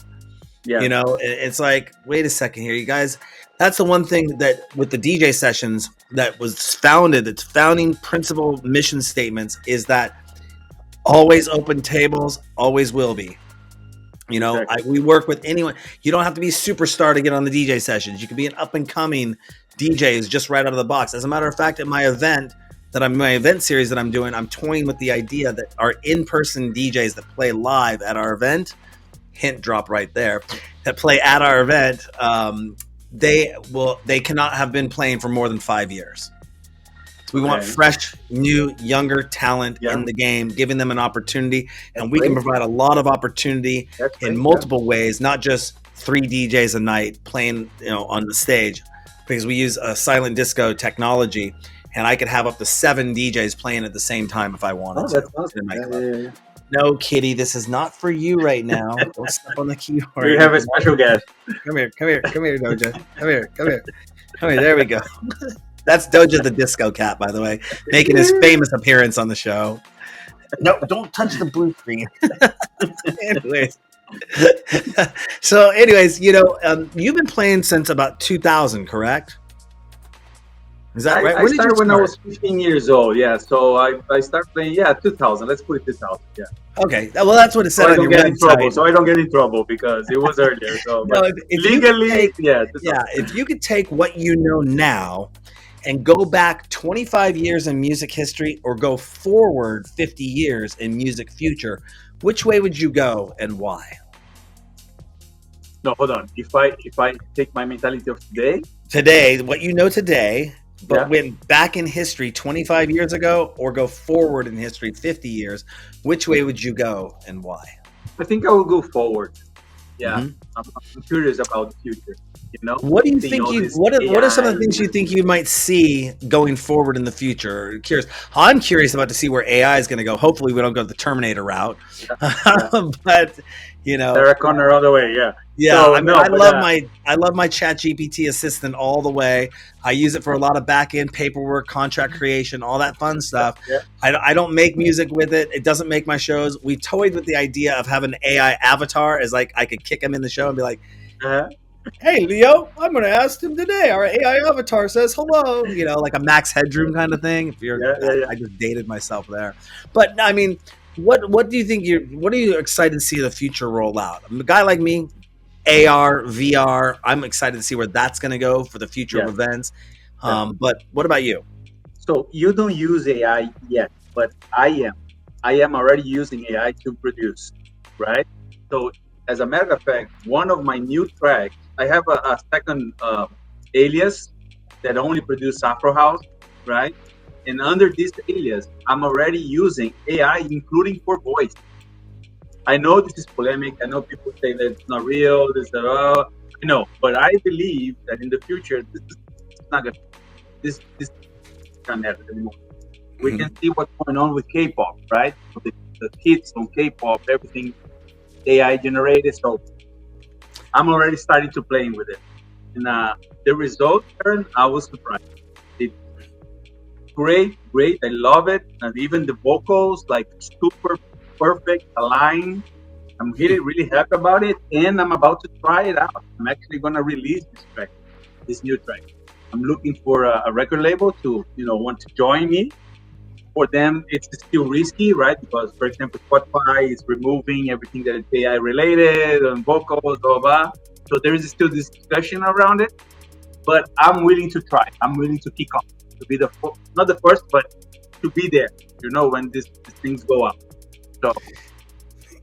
Yeah. It's like, wait a second here, you guys. That's the one thing that with the DJ sessions that was founded, its founding principle mission statements is that always open tables, always will be. Exactly. We work with anyone. You don't have to be a superstar to get on the DJ sessions. You can be an up and coming DJ who's just right out of the box. As a matter of fact, at my event series that I'm doing, I'm toying with the idea that our in-person DJs that play live at our event, hint drop right there, that play at our event, they cannot have been playing for more than 5 years. We want fresh, new, younger talent in the game, giving them an opportunity, and we can provide a lot of opportunity in multiple ways, not just 3 DJs a night playing, on the stage, because we use a silent disco technology, and I could have up to 7 DJs playing at the same time if I wanted to. That's awesome. In my club. No, Kitty, this is not for you right now. Don't step on the keyboard. We have a special guest. Come here, Doja. Come here. There we go. That's Doja the Disco Cat, by the way, making his famous appearance on the show. No, don't touch the blue screen. Anyways, you've been playing since about 2000, correct? Is that right? I started when I was 15 years old. Yeah, so I started playing. 2000. Let's put it 2000. Yeah. Okay. Well, that's what it said on your website. So I don't get in trouble because it was earlier. So legally, if you could take what you know now and go back 25 years in music history or go forward 50 years in music future, which way would you go and why? No, hold on. If I take my mentality of today, what you know today, but went back in history 25 years ago or go forward in history 50 years, which way would you go and why? I think I will go forward. Yeah, I'm curious about the future. What do you think? What are some of the things you think you might see going forward in the future? I'm curious about to see where AI is going to go. Hopefully, we don't go the Terminator route, but Sarah Connor all the way. Yeah, so, I love my ChatGPT assistant all the way. I use it for a lot of back end paperwork, contract creation, all that fun stuff. Yeah. I don't make music with it. It doesn't make my shows. We toyed with the idea of having an AI avatar, as like I could kick him in the show and be like, hey, Leo, I'm going to ask him today. Our AI avatar says hello. Like a Max Headroom kind of thing. I just dated myself there. But I mean, what do you think? What are you excited to see the future roll out? A guy like me, AR, VR. I'm excited to see where that's going to go for the future of events. But what about you? So you don't use AI yet, but I am. I am already using AI to produce, right? So as a matter of fact, one of my new tracks, I have a second alias that only produces Afro House, right? And under this alias, I'm already using AI, including for voice. I know this is polemic. I know people say that it's not real. But I believe that in the future, this can't happen anymore. We can see what's going on with K-pop, right? The hits on K-pop, everything AI generated. So I'm already starting to playing with it. And the result, Aaron, I was surprised. It's great. I love it. And even the vocals, like super perfect, aligned. I'm really happy about it. And I'm about to try it out. I'm actually going to release this new track. I'm looking for a record label to, want to join me. For them, it's still risky, right? Because, for example, Spotify is removing everything that is AI related and vocals, blah, blah. So there is still this discussion around it. But I'm willing to try. I'm willing to kick off, to be not the first, but to be there, when these things go up. So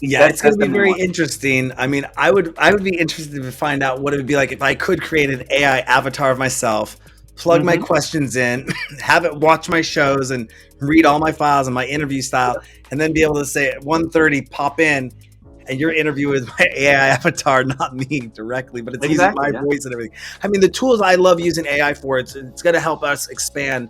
yeah, it's going to be very interesting. I mean, I would be interested to find out what it would be like if I could create an AI avatar of myself, plug my questions in, have it watch my shows and read all my files and my interview style, and then be able to say at 1:30 pop in, and your interview with my AI avatar, not me directly, but it's using my voice and everything. I mean, the tools I love using AI for, it's going to help us expand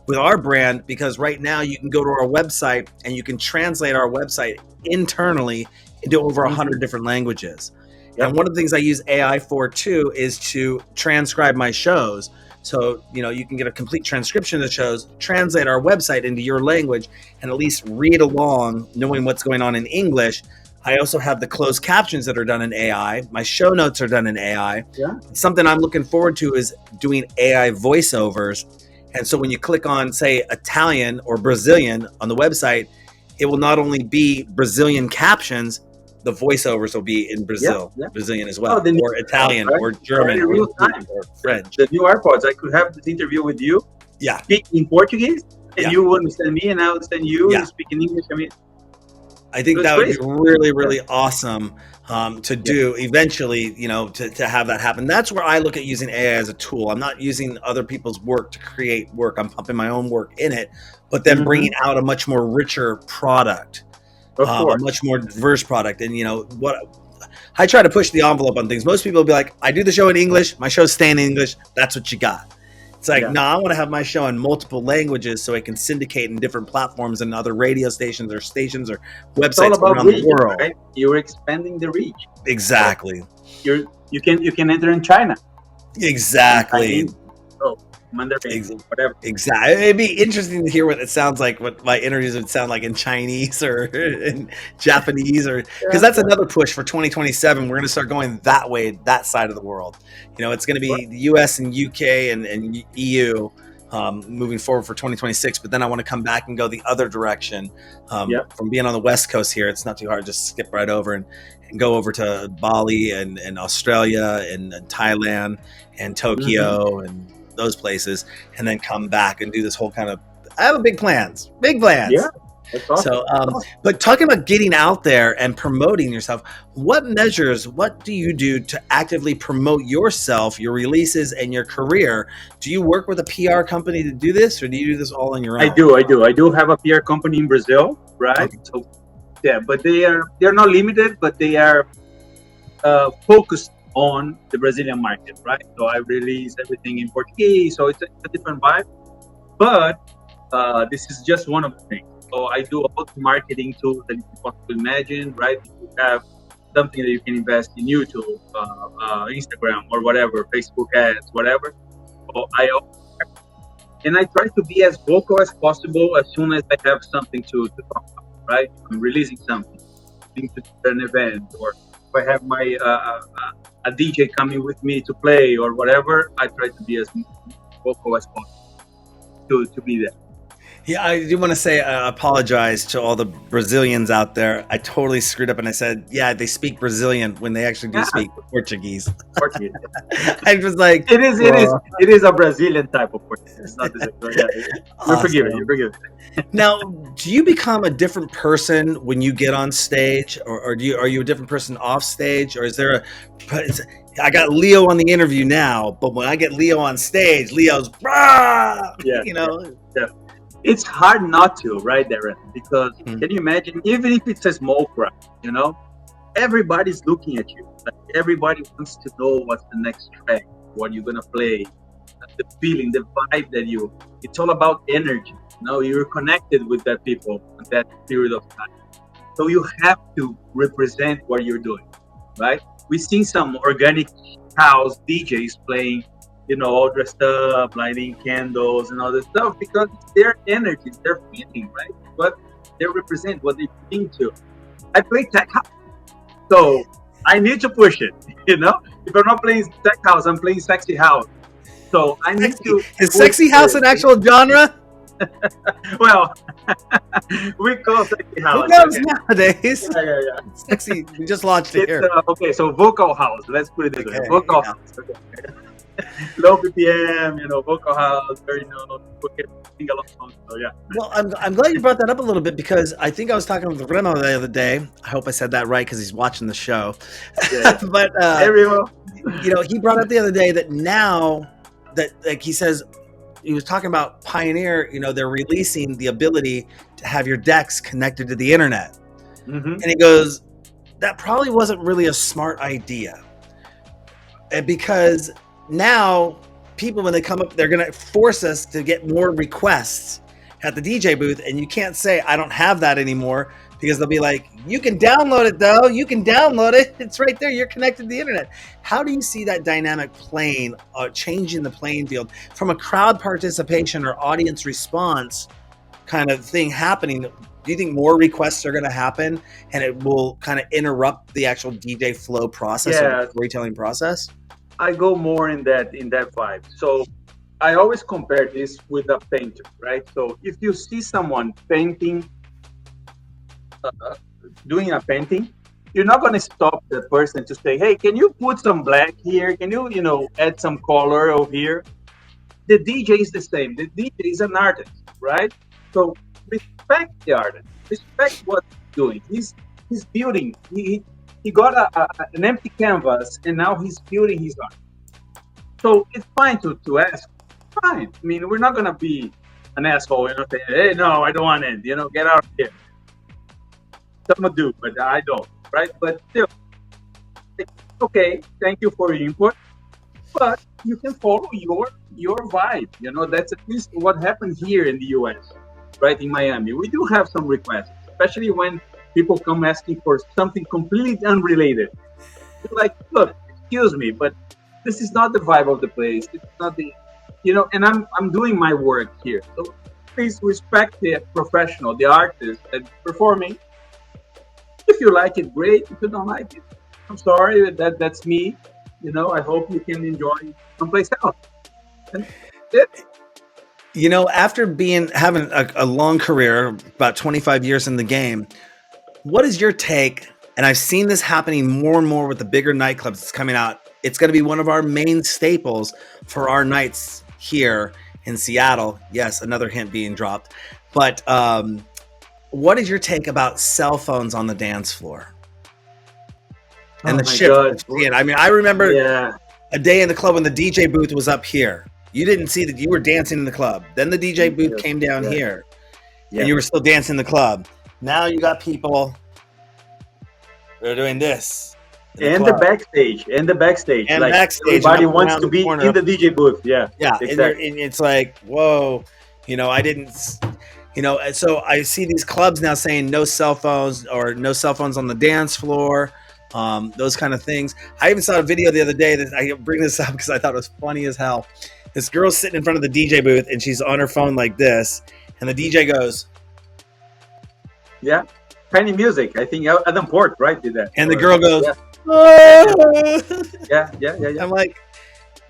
with our brand, because right now you can go to our website and you can translate our website internally into over 100 different languages. And one of the things I use AI for too is to transcribe my shows. So, you can get a complete transcription of the shows, translate our website into your language, and at least read along knowing what's going on in English. I also have the closed captions that are done in AI. My show notes are done in AI. Something I'm looking forward to is doing AI voiceovers. And so when you click on, say, Italian or Brazilian on the website, it will not only be Brazilian captions, the voiceovers will be in Brazilian as well, or Italian, or German, or French. The new AirPods, I could have this interview with you, speak in Portuguese, and you understand me, and I understand you, and speak in English. I think that would be really, really awesome to do eventually, to have that happen. That's where I look at using AI as a tool. I'm not using other people's work to create work. I'm pumping my own work in it, but then bringing out a much more richer product, a much more diverse product. And, what I try to push the envelope on things. Most people will be like, I do the show in English. My shows stay in English. That's what you got. It's like, no, I want to have my show in multiple languages so it can syndicate in different platforms and other radio stations or websites around the world. Right? You're expanding the reach. Exactly. You can enter in China. Exactly. Mandarin, whatever. Exactly. It'd be interesting to hear what it sounds like, what my interviews would sound like in Chinese or in Japanese, or because that's another push for 2027. We're going to start going that way, that side of the world. It's going to be the US and UK and EU moving forward for 2026. But then I want to come back and go the other direction. From being on the West Coast here, it's not too hard. Just skip right over and go over to Bali and Australia and Thailand and Tokyo and those places, and then come back and do this whole kind of, I have big plans. Yeah, that's awesome. So but talking about getting out there and promoting yourself, what do you do to actively promote yourself, your releases, and your career? Do you work with a PR company to do this, or do you do this all on your own? I do have a PR company in Brazil, right? Okay. So but they're not limited, but they are focused on the Brazilian market, right? So I release everything in Portuguese, so it's a different vibe. But this is just one of the things. So I do all the marketing tools that you can possibly imagine, right? You have something that you can invest in YouTube, Instagram, or whatever, Facebook ads, whatever. So I try to be as vocal as possible as soon as I have something to talk about, right? I'm releasing something, to an event, or if I have my a DJ coming with me to play or whatever, I try to be as vocal as possible to be there. Yeah, I do want to say apologize to all the Brazilians out there. I totally screwed up and I said, they speak Brazilian when they actually do speak Portuguese. I was like, it is a Brazilian type of Portuguese. It's not awesome. You're forgiven. Now, do you become a different person when you get on stage, or are you a different person off stage, or is there I got Leo on the interview now, but when I get Leo on stage, Leo's It's hard not to, right, Darren? Because can you imagine, even if it's a small crowd, everybody's looking at you. Like, everybody wants to know what's the next track, what you're gonna play, the feeling, the vibe it's all about energy. You're connected with that people at that period of time. So you have to represent what you're doing, right? we've seen some organic house DJs playing, all dressed up, lighting candles and all this stuff because it's their energy, their feeling, right? What they represent, what they bring to. I play tech house, so I need to push it. If I'm not playing tech house, I'm playing sexy house. So I need to. Is sexy house an actual genre? Well, we call sexy house. Who knows nowadays? Yeah. Sexy. We just launched it here. Okay, so vocal house. Let's put it this way. Vocal house. Okay. Low BPM, vocal house, very sing along. So yeah. Well, I'm glad you brought that up a little bit because I think I was talking with Remo the other day. I hope I said that right because he's watching the show. Yeah. But hey, Remo. He brought up the other day that now that, like he says, he was talking about Pioneer, they're releasing the ability to have your decks connected to the internet. Mm-hmm. And he goes, that probably wasn't really a smart idea. And because now people, when they come up, they're going to force us to get more requests at the DJ booth. And you can't say, I don't have that anymore, because they'll be like, you can download it though. You can download it. It's right there. You're connected to the internet. How do you see that dynamic playing, changing the playing field from a crowd participation or audience response kind of thing happening? Do you think more requests are going to happen and it will kind of interrupt the actual DJ flow process or the storytelling process? I go more in that vibe. So I always compare this with a painter, right? So if you see someone painting, doing a painting, you're not going to stop the person to say, hey, can you put some black here? Can you, add some color over here? The DJ is the same. The DJ is an artist, right? So respect the artist. Respect what he's doing. He's building. He got an empty canvas, and now he's building his art. So it's fine to ask. Fine. I mean, we're not going to be an asshole, saying, hey, no, I don't want it. Get out of here. Some do, but I don't, right? But still, okay, thank you for your input, but you can follow your vibe. That's at least what happened here in the US, right? In Miami, we do have some requests, especially when people come asking for something completely unrelated. You're like, look, excuse me, but this is not the vibe of the place. It's not the, and I'm doing my work here. So please respect the professional, the artist that's performing. If you like it, great. If you don't like it, I'm sorry. That's me. I hope you can enjoy someplace else. And that's it. After having a long career, about 25 years in the game, what is your take? And I've seen this happening more and more with the bigger nightclubs that's coming out. It's going to be one of our main staples for our nights here in Seattle. Yes, another hint being dropped. But what is your take about cell phones on the dance floor? And the shift. I mean, I remember a day in the club when the DJ booth was up here. You didn't see that you were dancing in the club. Then the DJ booth came down here. And you were still dancing in the club. Now you got people, they're doing this. And the backstage. And like backstage. Everybody wants to be in the DJ booth. Yeah. Yeah. Exactly. And it's like, whoa, I didn't... so I see these clubs now saying no cell phones or no cell phones on the dance floor, those kind of things. I even saw a video the other day that I bring this up because I thought it was funny as hell. This girl's sitting in front of the DJ booth and she's on her phone like this, and the DJ goes, yeah, Penny Music. I think Adam Port, right, did that. And the girl goes, yeah. I'm like,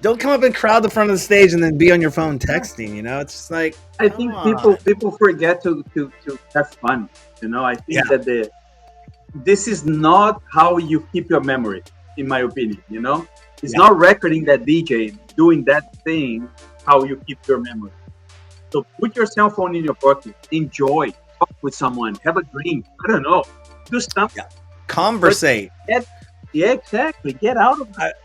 don't come up and crowd the front of the stage and then be on your phone texting. It's just like, I think people forget to have fun. I think that this is not how you keep your memory, in my opinion. It's not recording that DJ doing that thing how you keep your memory. So put your cell phone in your pocket, enjoy, talk with someone, have a drink. I don't know, do something. Conversate. Yeah, exactly. Get out of it.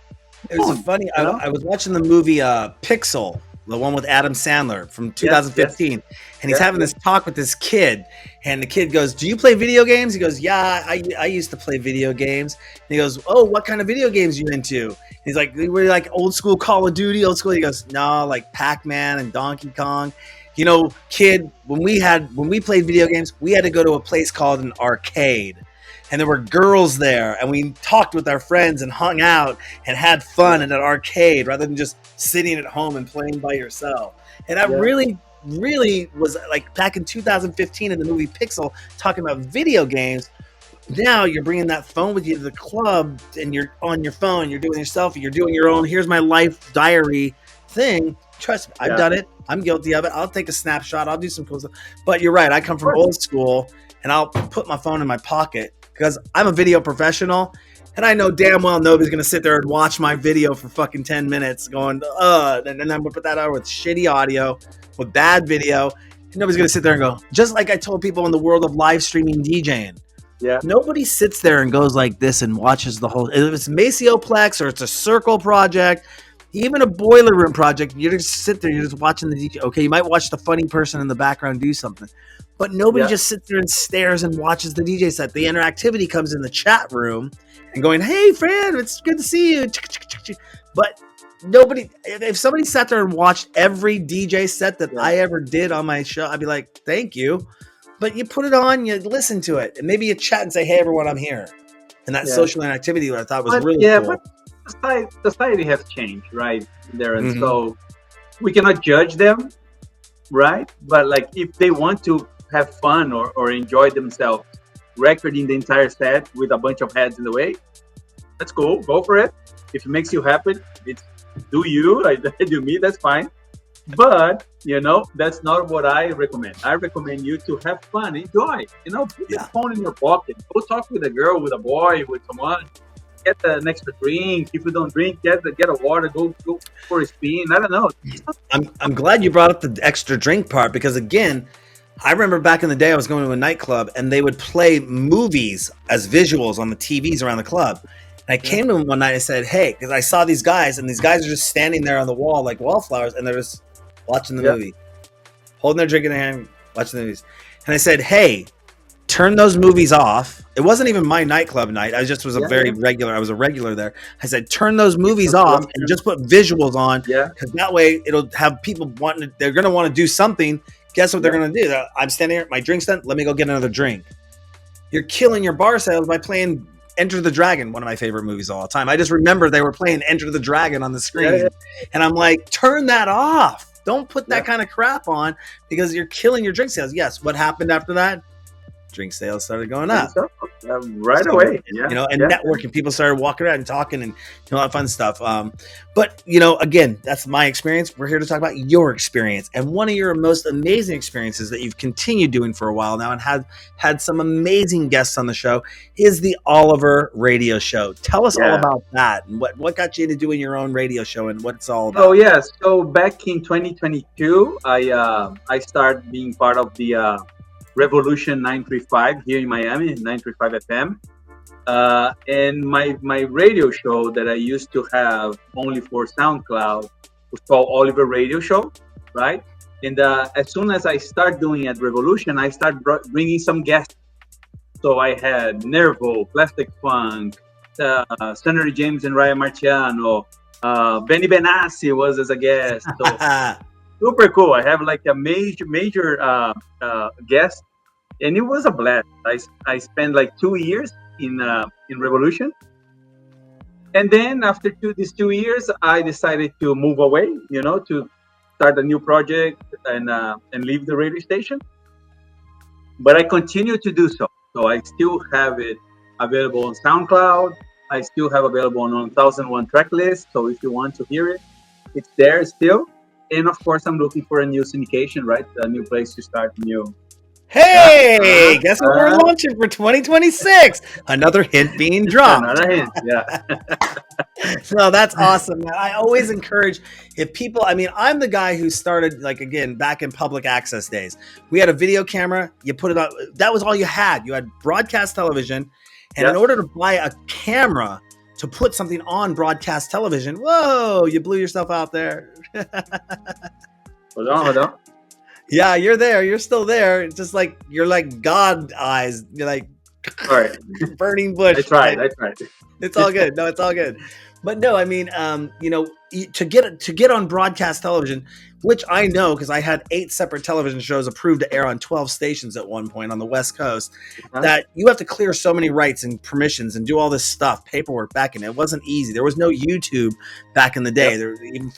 It was funny. I was watching the movie Pixel, the one with Adam Sandler from 2015. Yes. And he's having this talk with this kid. And the kid goes, do you play video games? He goes, yeah, I used to play video games. And he goes, oh, what kind of video games you into? He's like, we're like old school Call of Duty, old school. He goes, no, like Pac-Man and Donkey Kong. Kid, when we played video games, we had to go to a place called an arcade. and there were girls there, and we talked with our friends and hung out and had fun in an arcade rather than just sitting at home and playing by yourself. And that really was like back in 2015 in the movie Pixel, talking about video games. Now you're bringing that phone with you to the club, and you're on your phone, you're doing your selfie, you're doing your own here's my life diary thing. Trust me, I've done it. I'm guilty of it. I'll take a snapshot. I'll do some cool stuff. But you're right. I come from old school, and I'll put my phone in my pocket because I'm a video professional, and I know damn well nobody's going to sit there and watch my video for fucking 10 minutes going, and then I'm going to put that out with shitty audio, with bad video, and nobody's going to sit there and go, just like I told people in the world of live streaming DJing. Yeah. Nobody sits there and goes like this and watches the whole, if it's Macioplex or it's a circle project, even a boiler room project, you just sit there, you're just watching the DJ. Okay, you might watch the funny person in the background do something, but nobody just sits there and stares and watches the DJ set. The interactivity comes in the chat room and going, hey, friend, it's good to see you. But nobody, if somebody sat there and watched every DJ set that I ever did on my show, I'd be like, thank you. But you put it on, you listen to it, and maybe you chat and say, hey, everyone, I'm here. And that social interactivity that I thought was really cool. But society has changed, right? There, and so we cannot judge them, right? But like if they want to have fun or enjoy themselves, recording the entire set with a bunch of heads in the way, that's cool. Go for it. If it makes you happy, it's do you, like do me, that's fine. But that's not what I recommend. I recommend you to have fun, enjoy. Put your phone in your pocket. Go talk with a girl, with a boy, with someone. Get an extra drink. If you don't drink, get a water. Go for a spin. I don't know. I'm glad you brought up the extra drink part because again, I remember back in the day I was going to a nightclub and they would play movies as visuals on the TVs around the club. And I came to them one night and said, hey, because I saw these guys and these guys are just standing there on the wall like wallflowers and they're just watching the movie, holding their drink in their hand, watching the movies. And I said, hey, turn those movies off. It wasn't even my nightclub night. I just was a regular. I was a regular there. I said, turn those movies off and just put visuals on. Because that way it'll have people wanting to, they're going to want to do something. Guess what they're going to do? I'm standing here, my drink's done. Let me go get another drink. You're killing your bar sales by playing Enter the Dragon, one of my favorite movies of all time. I just remember they were playing Enter the Dragon on the screen. And I'm like, turn that off. Don't put that kind of crap on because you're killing your drink sales. Yes. What happened after that? Drink sales started going up right away. And networking. People started walking around and talking and all that fun stuff. But again, that's my experience. We're here to talk about your experience and one of your most amazing experiences that you've continued doing for a while now and had some amazing guests on the show is the Oliver Radio Show. Tell us all about that and what got you into doing your own radio show and what it's all about. Oh yes, so back in 2022, I started being part of the Revolution 935 here in Miami, 935 FM. And my radio show that I used to have only for SoundCloud was called Oliver Radio Show, right? And as soon as I start doing at Revolution, I start bringing some guests. So I had Nervo, Plastic Funk, Senator James and Ryan Marciano, Benny Benassi was as a guest. So super cool. I have like a major guest, and it was a blast. I spent like 2 years in Revolution, and then after these 2 years, I decided to move away. To start a new project and leave the radio station. But I continue to do so. So I still have it available on SoundCloud. I still have available on 1001 track list. So if you want to hear it, it's there still. And of course, I'm looking for a new syndication, right? A new place to start new. Hey, guess what we're launching for 2026? Another hint being dropped. Another hint, No, that's awesome, man. I always encourage if people, I'm the guy who started, like, again, back in public access days. We had a video camera. You put it on. That was all you had. You had broadcast television. And in order to buy a camera to put something on broadcast television, whoa, you blew yourself out there. Hold on. Yeah, you're there. You're still there. It's just like you're like God eyes. You're like all right. Burning bush. I tried. It's all good. No, it's all good. But no, to get on broadcast television, which I know because I had 8 separate television shows approved to air on 12 stations at one point on the West Coast, that you have to clear so many rights and permissions and do all this stuff, paperwork back in. It wasn't easy. There was no YouTube back in the day. There even,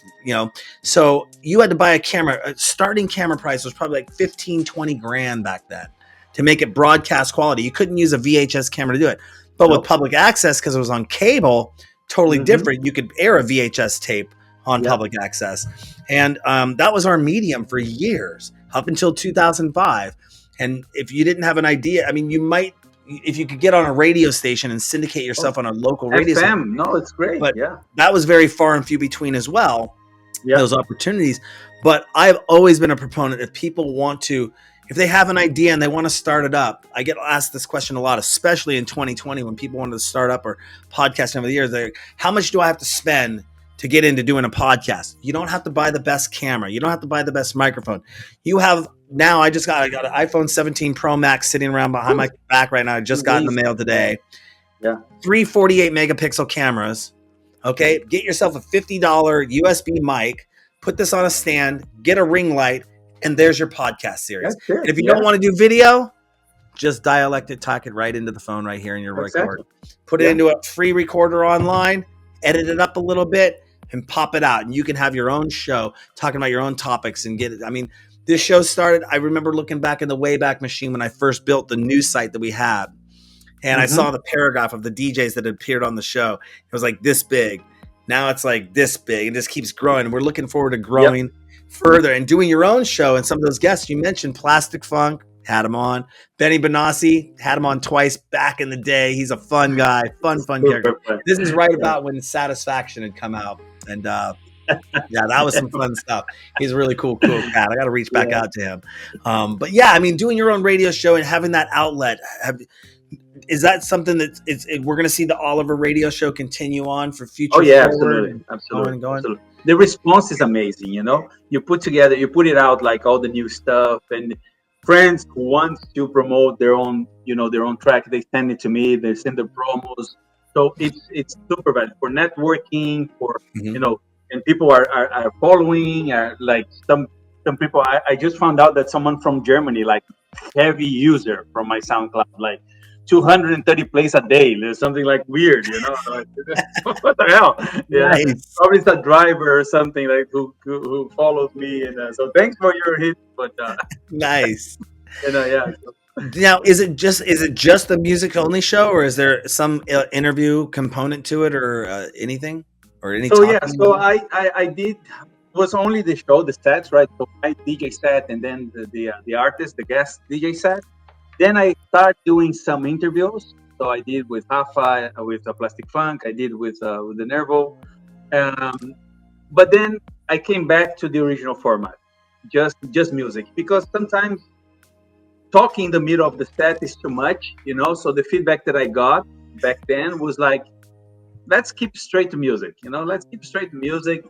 so you had to buy a camera. A starting camera price was probably like 15-20 grand back then to make it broadcast quality. You couldn't use a VHS camera to do it. But with public access, because it was on cable, totally different. You could air a VHS tape on public access. And that was our medium for years, up until 2005. And if you didn't have an idea, I mean, you might, if you could get on a radio station and syndicate yourself on a local radio station. No, it's great. But that was very far and few between as well, those opportunities. But I've always been a proponent, if people want to, if they have an idea and they want to start it up. I get asked this question a lot, especially in 2020 when people wanted to start up or podcasting over the years. They're like, how much do I have to spend to get into doing a podcast? You don't have to buy the best camera. You don't have to buy the best microphone. You have now, I got an iPhone 17 Pro Max sitting around behind my back right now. I just got in the mail today. 3 48 megapixel cameras. Okay. Get yourself a $50 USB mic, put this on a stand, get a ring light, and there's your podcast series. And if you don't want to do video, just dialect it, talk it right into the phone right here in your record. Put it into a free recorder online, edit it up a little bit, and pop it out. And you can have your own show talking about your own topics and get it. I mean, this show started, I remember looking back in the Wayback Machine when I first built the news site that we had. And I saw the paragraph of the DJs that had appeared on the show. It was like this big. Now it's like this big. It just keeps growing. And we're looking forward to growing further and doing your own show. And some of those guests you mentioned, Plastic Funk, had him on. Benny Benassi, had him on twice back in the day. He's a fun guy, fun character. This is right about when Satisfaction had come out. And that was some fun stuff. He's a really cool cat. I got to reach back out to him. But yeah, I mean, doing your own radio show and having that outlet, is that something that we're going to see the Oliver radio show continue on for future? Oh yeah, absolutely. Absolutely. The response is amazing. You put it out like all the new stuff, and friends who want to promote their own track, they send it to me. They send their promos. So it's super bad for networking, for and people are following. Like some people, I just found out that someone from Germany, like heavy user from my SoundCloud, like 230 plays a day. There's something like weird, like, what the hell? Yeah, nice. Probably it's a driver or something like who follows me, and so thanks for your hit. But nice. Now, is it just the music only show, or is there some interview component to it, or anything, or any? So I did. It was only the show, the sets, right? So my DJ set, and then the artist, the guest DJ set. Then I started doing some interviews. So I did with Rafa, with Plastic Funk. I did with the Nervo. But then I came back to the original format, just music, because sometimes talking in the middle of the set is too much, So the feedback that I got back then was like, let's keep straight to music, Let's keep straight to music,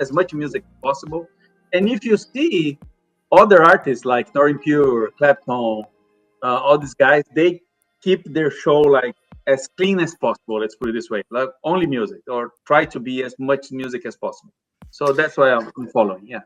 as much music as possible. And if you see other artists like Norin Pure, Clapton, all these guys, they keep their show like as clean as possible. Let's put it this way, like only music, or try to be as much music as possible. So that's why I'm following. Yeah.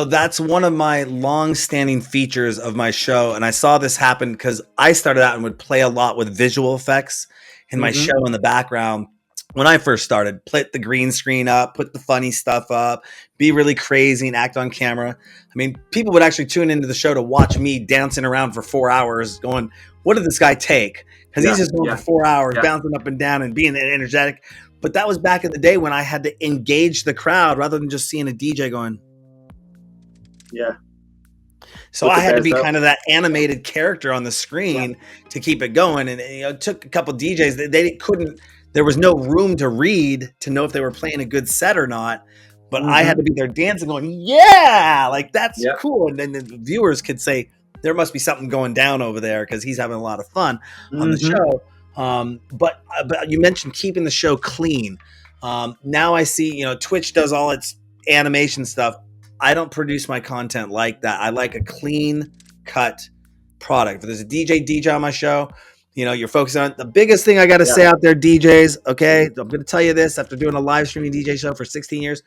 That's one of my long-standing features of my show. And I saw this happen because I started out and would play a lot with visual effects in my show in the background. When I first started, put the green screen up, put the funny stuff up, be really crazy and act on camera. I mean, people would actually tune into the show to watch me dancing around for 4 hours going, what did this guy take? Because he's just going for 4 hours, bouncing up and down and being energetic. But that was back in the day when I had to engage the crowd rather than just seeing a DJ going. Yeah. So I had to be kind of that animated character on the screen to keep it going. And it took a couple DJs. They couldn't. There was no room to read to know if they were playing a good set or not. But I had to be there dancing, going, yeah, like that's cool. And then the viewers could say, there must be something going down over there because he's having a lot of fun on the show. But you mentioned keeping the show clean. Now I see, Twitch does all its animation stuff. I don't produce my content like that. I like a clean cut product. If there's a DJ on my show, You're focusing on the biggest thing I got to say out there, DJs. Okay, I'm going to tell you this after doing a live streaming DJ show for 16 years.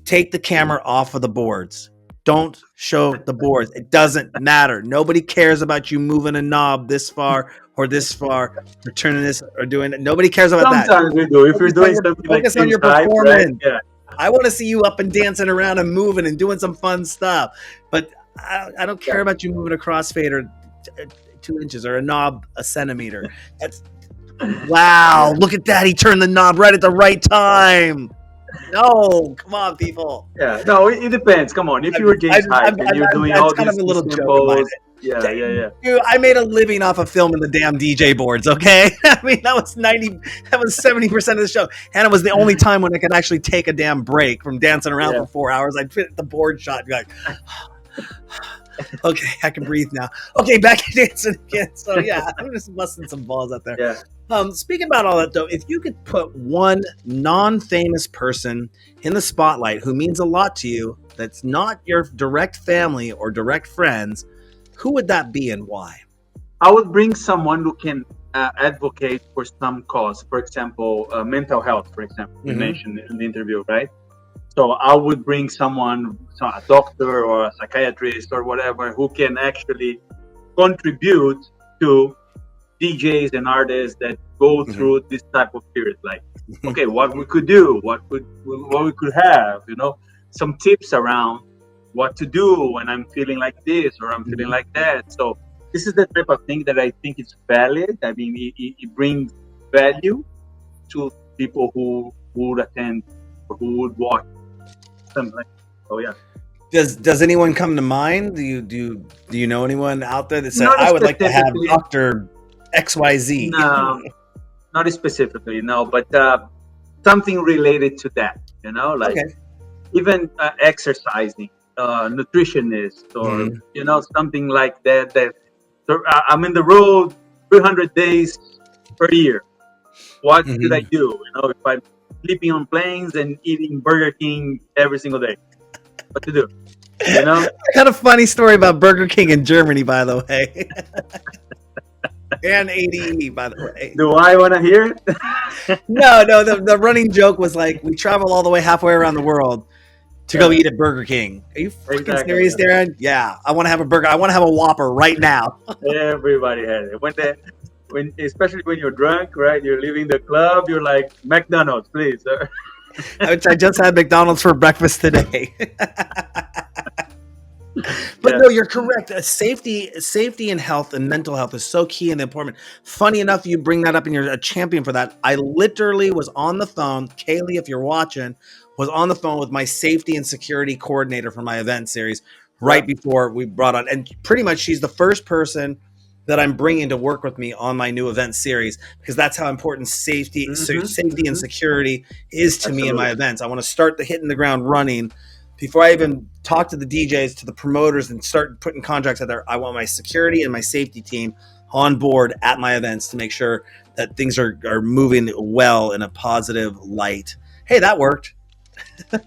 Take the camera off of the boards. Don't show the boards. It doesn't matter. Nobody cares about you moving a knob this far or this far, or turning this or doing it. Nobody cares about that. Sometimes we do. If you're doing something like focus on your performance. Right? Yeah. I want to see you up and dancing around and moving and doing some fun stuff. But I don't care about you moving a crossfader 2 inches or a knob a centimeter. That's wow. Look at that. He turned the knob right at the right time. No, come on, people. Yeah, no, it depends. Come on, if you were James Hype and you're doing all these symbols, yeah. Dude, I made a living off of filming the damn DJ boards. Okay, I mean that was 70% of the show, and it was the only time when I could actually take a damn break from dancing around for 4 hours. I'd fit the board shot, and be like, okay, I can breathe now. Okay, back to dancing again. So yeah, I'm just busting some balls out there. Yeah. Speaking about all that though, if you could put one non-famous person in the spotlight who means a lot to you, that's not your direct family or direct friends, who would that be and why? I would bring someone who can advocate for some cause. For example, mental health, for example, you mentioned in the interview, right? So I would bring someone, a doctor or a psychiatrist or whatever, who can actually contribute to DJs and artists that go through this type of period. Like, okay, what we could do, what we could have, some tips around what to do when I'm feeling like this or I'm feeling like that. So this is the type of thing that I think is valid. I mean, it brings value to people who would attend or who would watch something like that. So yeah. Does anyone come to mind? Do you know anyone out there that said I would like to have Dr. XYZ? No, not specifically, no, but something related to that, even exercising, nutritionist, or something like that. So I'm in the road 300 days per year. What should I do? If I'm sleeping on planes and eating Burger King every single day, what to do? I got a funny story about Burger King in Germany, by the way. And ADE, by the way. Do I want to hear it? No. The running joke was like, we travel all the way halfway around the world to go eat at Burger King. Are you freaking serious, Darren? Yeah, I want to have a burger. I want to have a Whopper right now. Everybody had it. Especially when you're drunk, right? You're leaving the club. You're like, McDonald's, please, sir. I just had McDonald's for breakfast today. But no, you're correct. Safety and health and mental health is so key and important. Funny enough, you bring that up and you're a champion for that. I literally was on the phone. Kaylee, if you're watching, was on the phone with my safety and security coordinator for my event series right before we brought on. And pretty much she's the first person that I'm bringing to work with me on my new event series, because that's how important safety and security is to me in my events. I want to start hitting the ground running. Before I even talk to the DJs, to the promoters, and start putting contracts out there, I want my security and my safety team on board at my events to make sure that things are moving well in a positive light. Hey, that worked.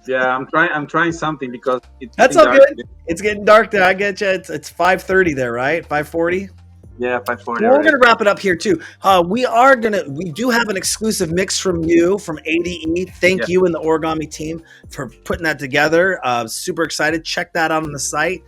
Yeah, I'm trying something because that's all good. It's getting dark there. I get you. It's 5:30 there, right? 5:40. Yeah, 5:40. Well, we're going to wrap it up here too. We do have an exclusive mix from you, from ADE. Thank you and the Origami team for putting that together. Super excited. Check that out on the site.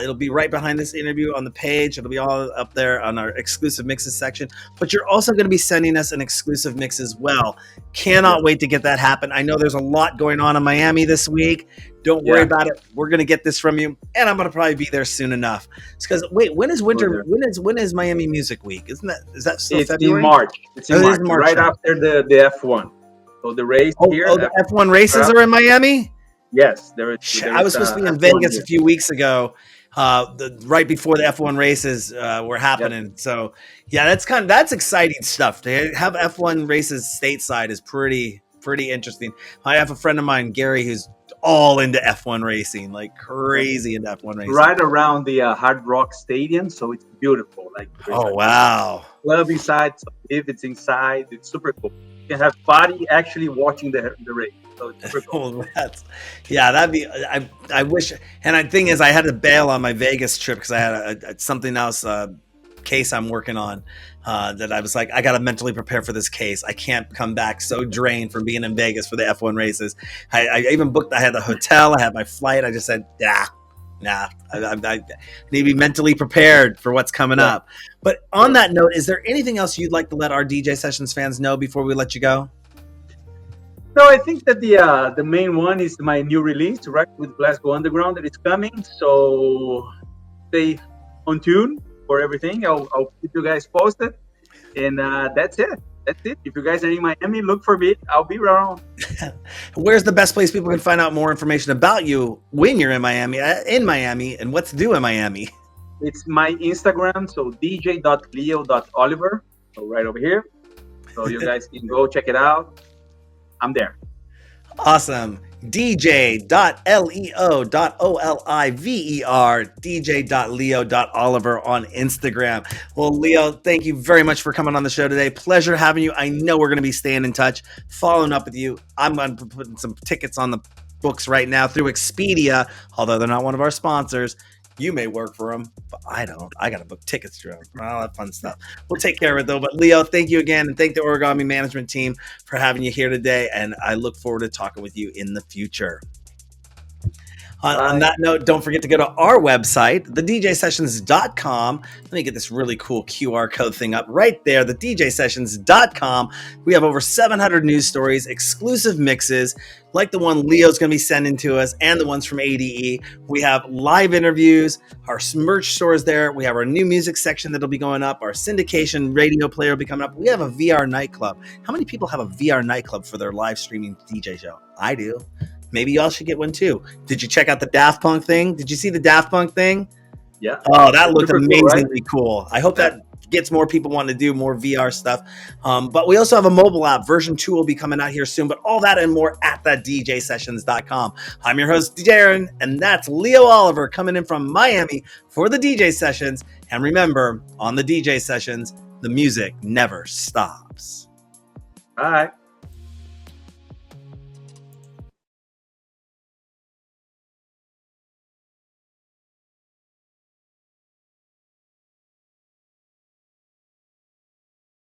It'll be right behind this interview on the page. It'll be all up there on our exclusive mixes section. But you're also going to be sending us an exclusive mix as well. Cannot wait to get that happen. I know there's a lot going on in Miami this week. Don't worry about it. We're going to get this from you, and I'm going to probably be there soon enough. It's because when is winter? When is Miami Music Week? Is that still February? In March. It's in March, right after the F1. So the race here. Oh, the F1 races are in Miami. Yes, I was supposed to be in Vegas a few weeks ago, right before the F1 races were happening. Yep. So yeah, that's exciting stuff. To have F1 races stateside is pretty interesting. I have a friend of mine, Gary, who's all into F1 racing, like crazy into F1 racing. Right around the Hard Rock Stadium, so it's beautiful. Wow! Club inside, so if it's inside, it's super cool. You can have body actually watching the race. So it's super cool. That'd be. I wish. And the thing is, I had to bail on my Vegas trip because I had something else case I'm working on that I was like, I got to mentally prepare for this case. I can't come back so drained from being in Vegas for the F1 races. I even booked, I had the hotel, I had my flight. I just said, nah, I need to be mentally prepared for what's coming up. But on that note, is there anything else you'd like to let our DJ Sessions fans know before we let you go? No, I think that the main one is my new release, right, with Glasgow Underground, that is coming. So stay on tune for everything. I'll keep you guys posted, and that's it. That's it. If you guys are in Miami, look for me. I'll be around. Where's the best place people can find out more information about you when you're in Miami, and what to do in Miami? It's my Instagram, so dj.leo.oliver, so right over here. So you guys can go check it out. I'm there. Awesome. dj.leo.oliver, dj.leo.oliver on Instagram. Well, Leo, thank you very much for coming on the show today. Pleasure having you. I know we're going to be staying in touch, following up with you. I'm going to put some tickets on the books right now through Expedia, although they're not one of our sponsors. You may work for them, but I don't. I got to book tickets through them. All that fun stuff. We'll take care of it, though. But, Leo, thank you again, and thank the Origami management team for having you here today, and I look forward to talking with you in the future. On that note, don't forget to go to our website, thedjsessions.com. Let me get this really cool QR code thing up right there, thedjsessions.com. We have over 700 news stories, exclusive mixes, like the one Leo's going to be sending to us, and the ones from ADE. We have live interviews, our merch stores there. We have our new music section that'll be going up. Our syndication radio player will be coming up. We have a VR nightclub. How many people have a VR nightclub for their live streaming DJ show? I do. Maybe y'all should get one too. Did you check out the Daft Punk thing? Did you see the Daft Punk thing? Yeah. Oh, that looked amazingly cool, right? cool. I hope that gets more people wanting to do more VR stuff. But we also have a mobile app. Version 2 will be coming out here soon. But all that and more at thedjsessions.com. I'm your host, Darren, and that's Leo Oliver coming in from Miami for the DJ Sessions. And remember, on the DJ Sessions, the music never stops. Bye.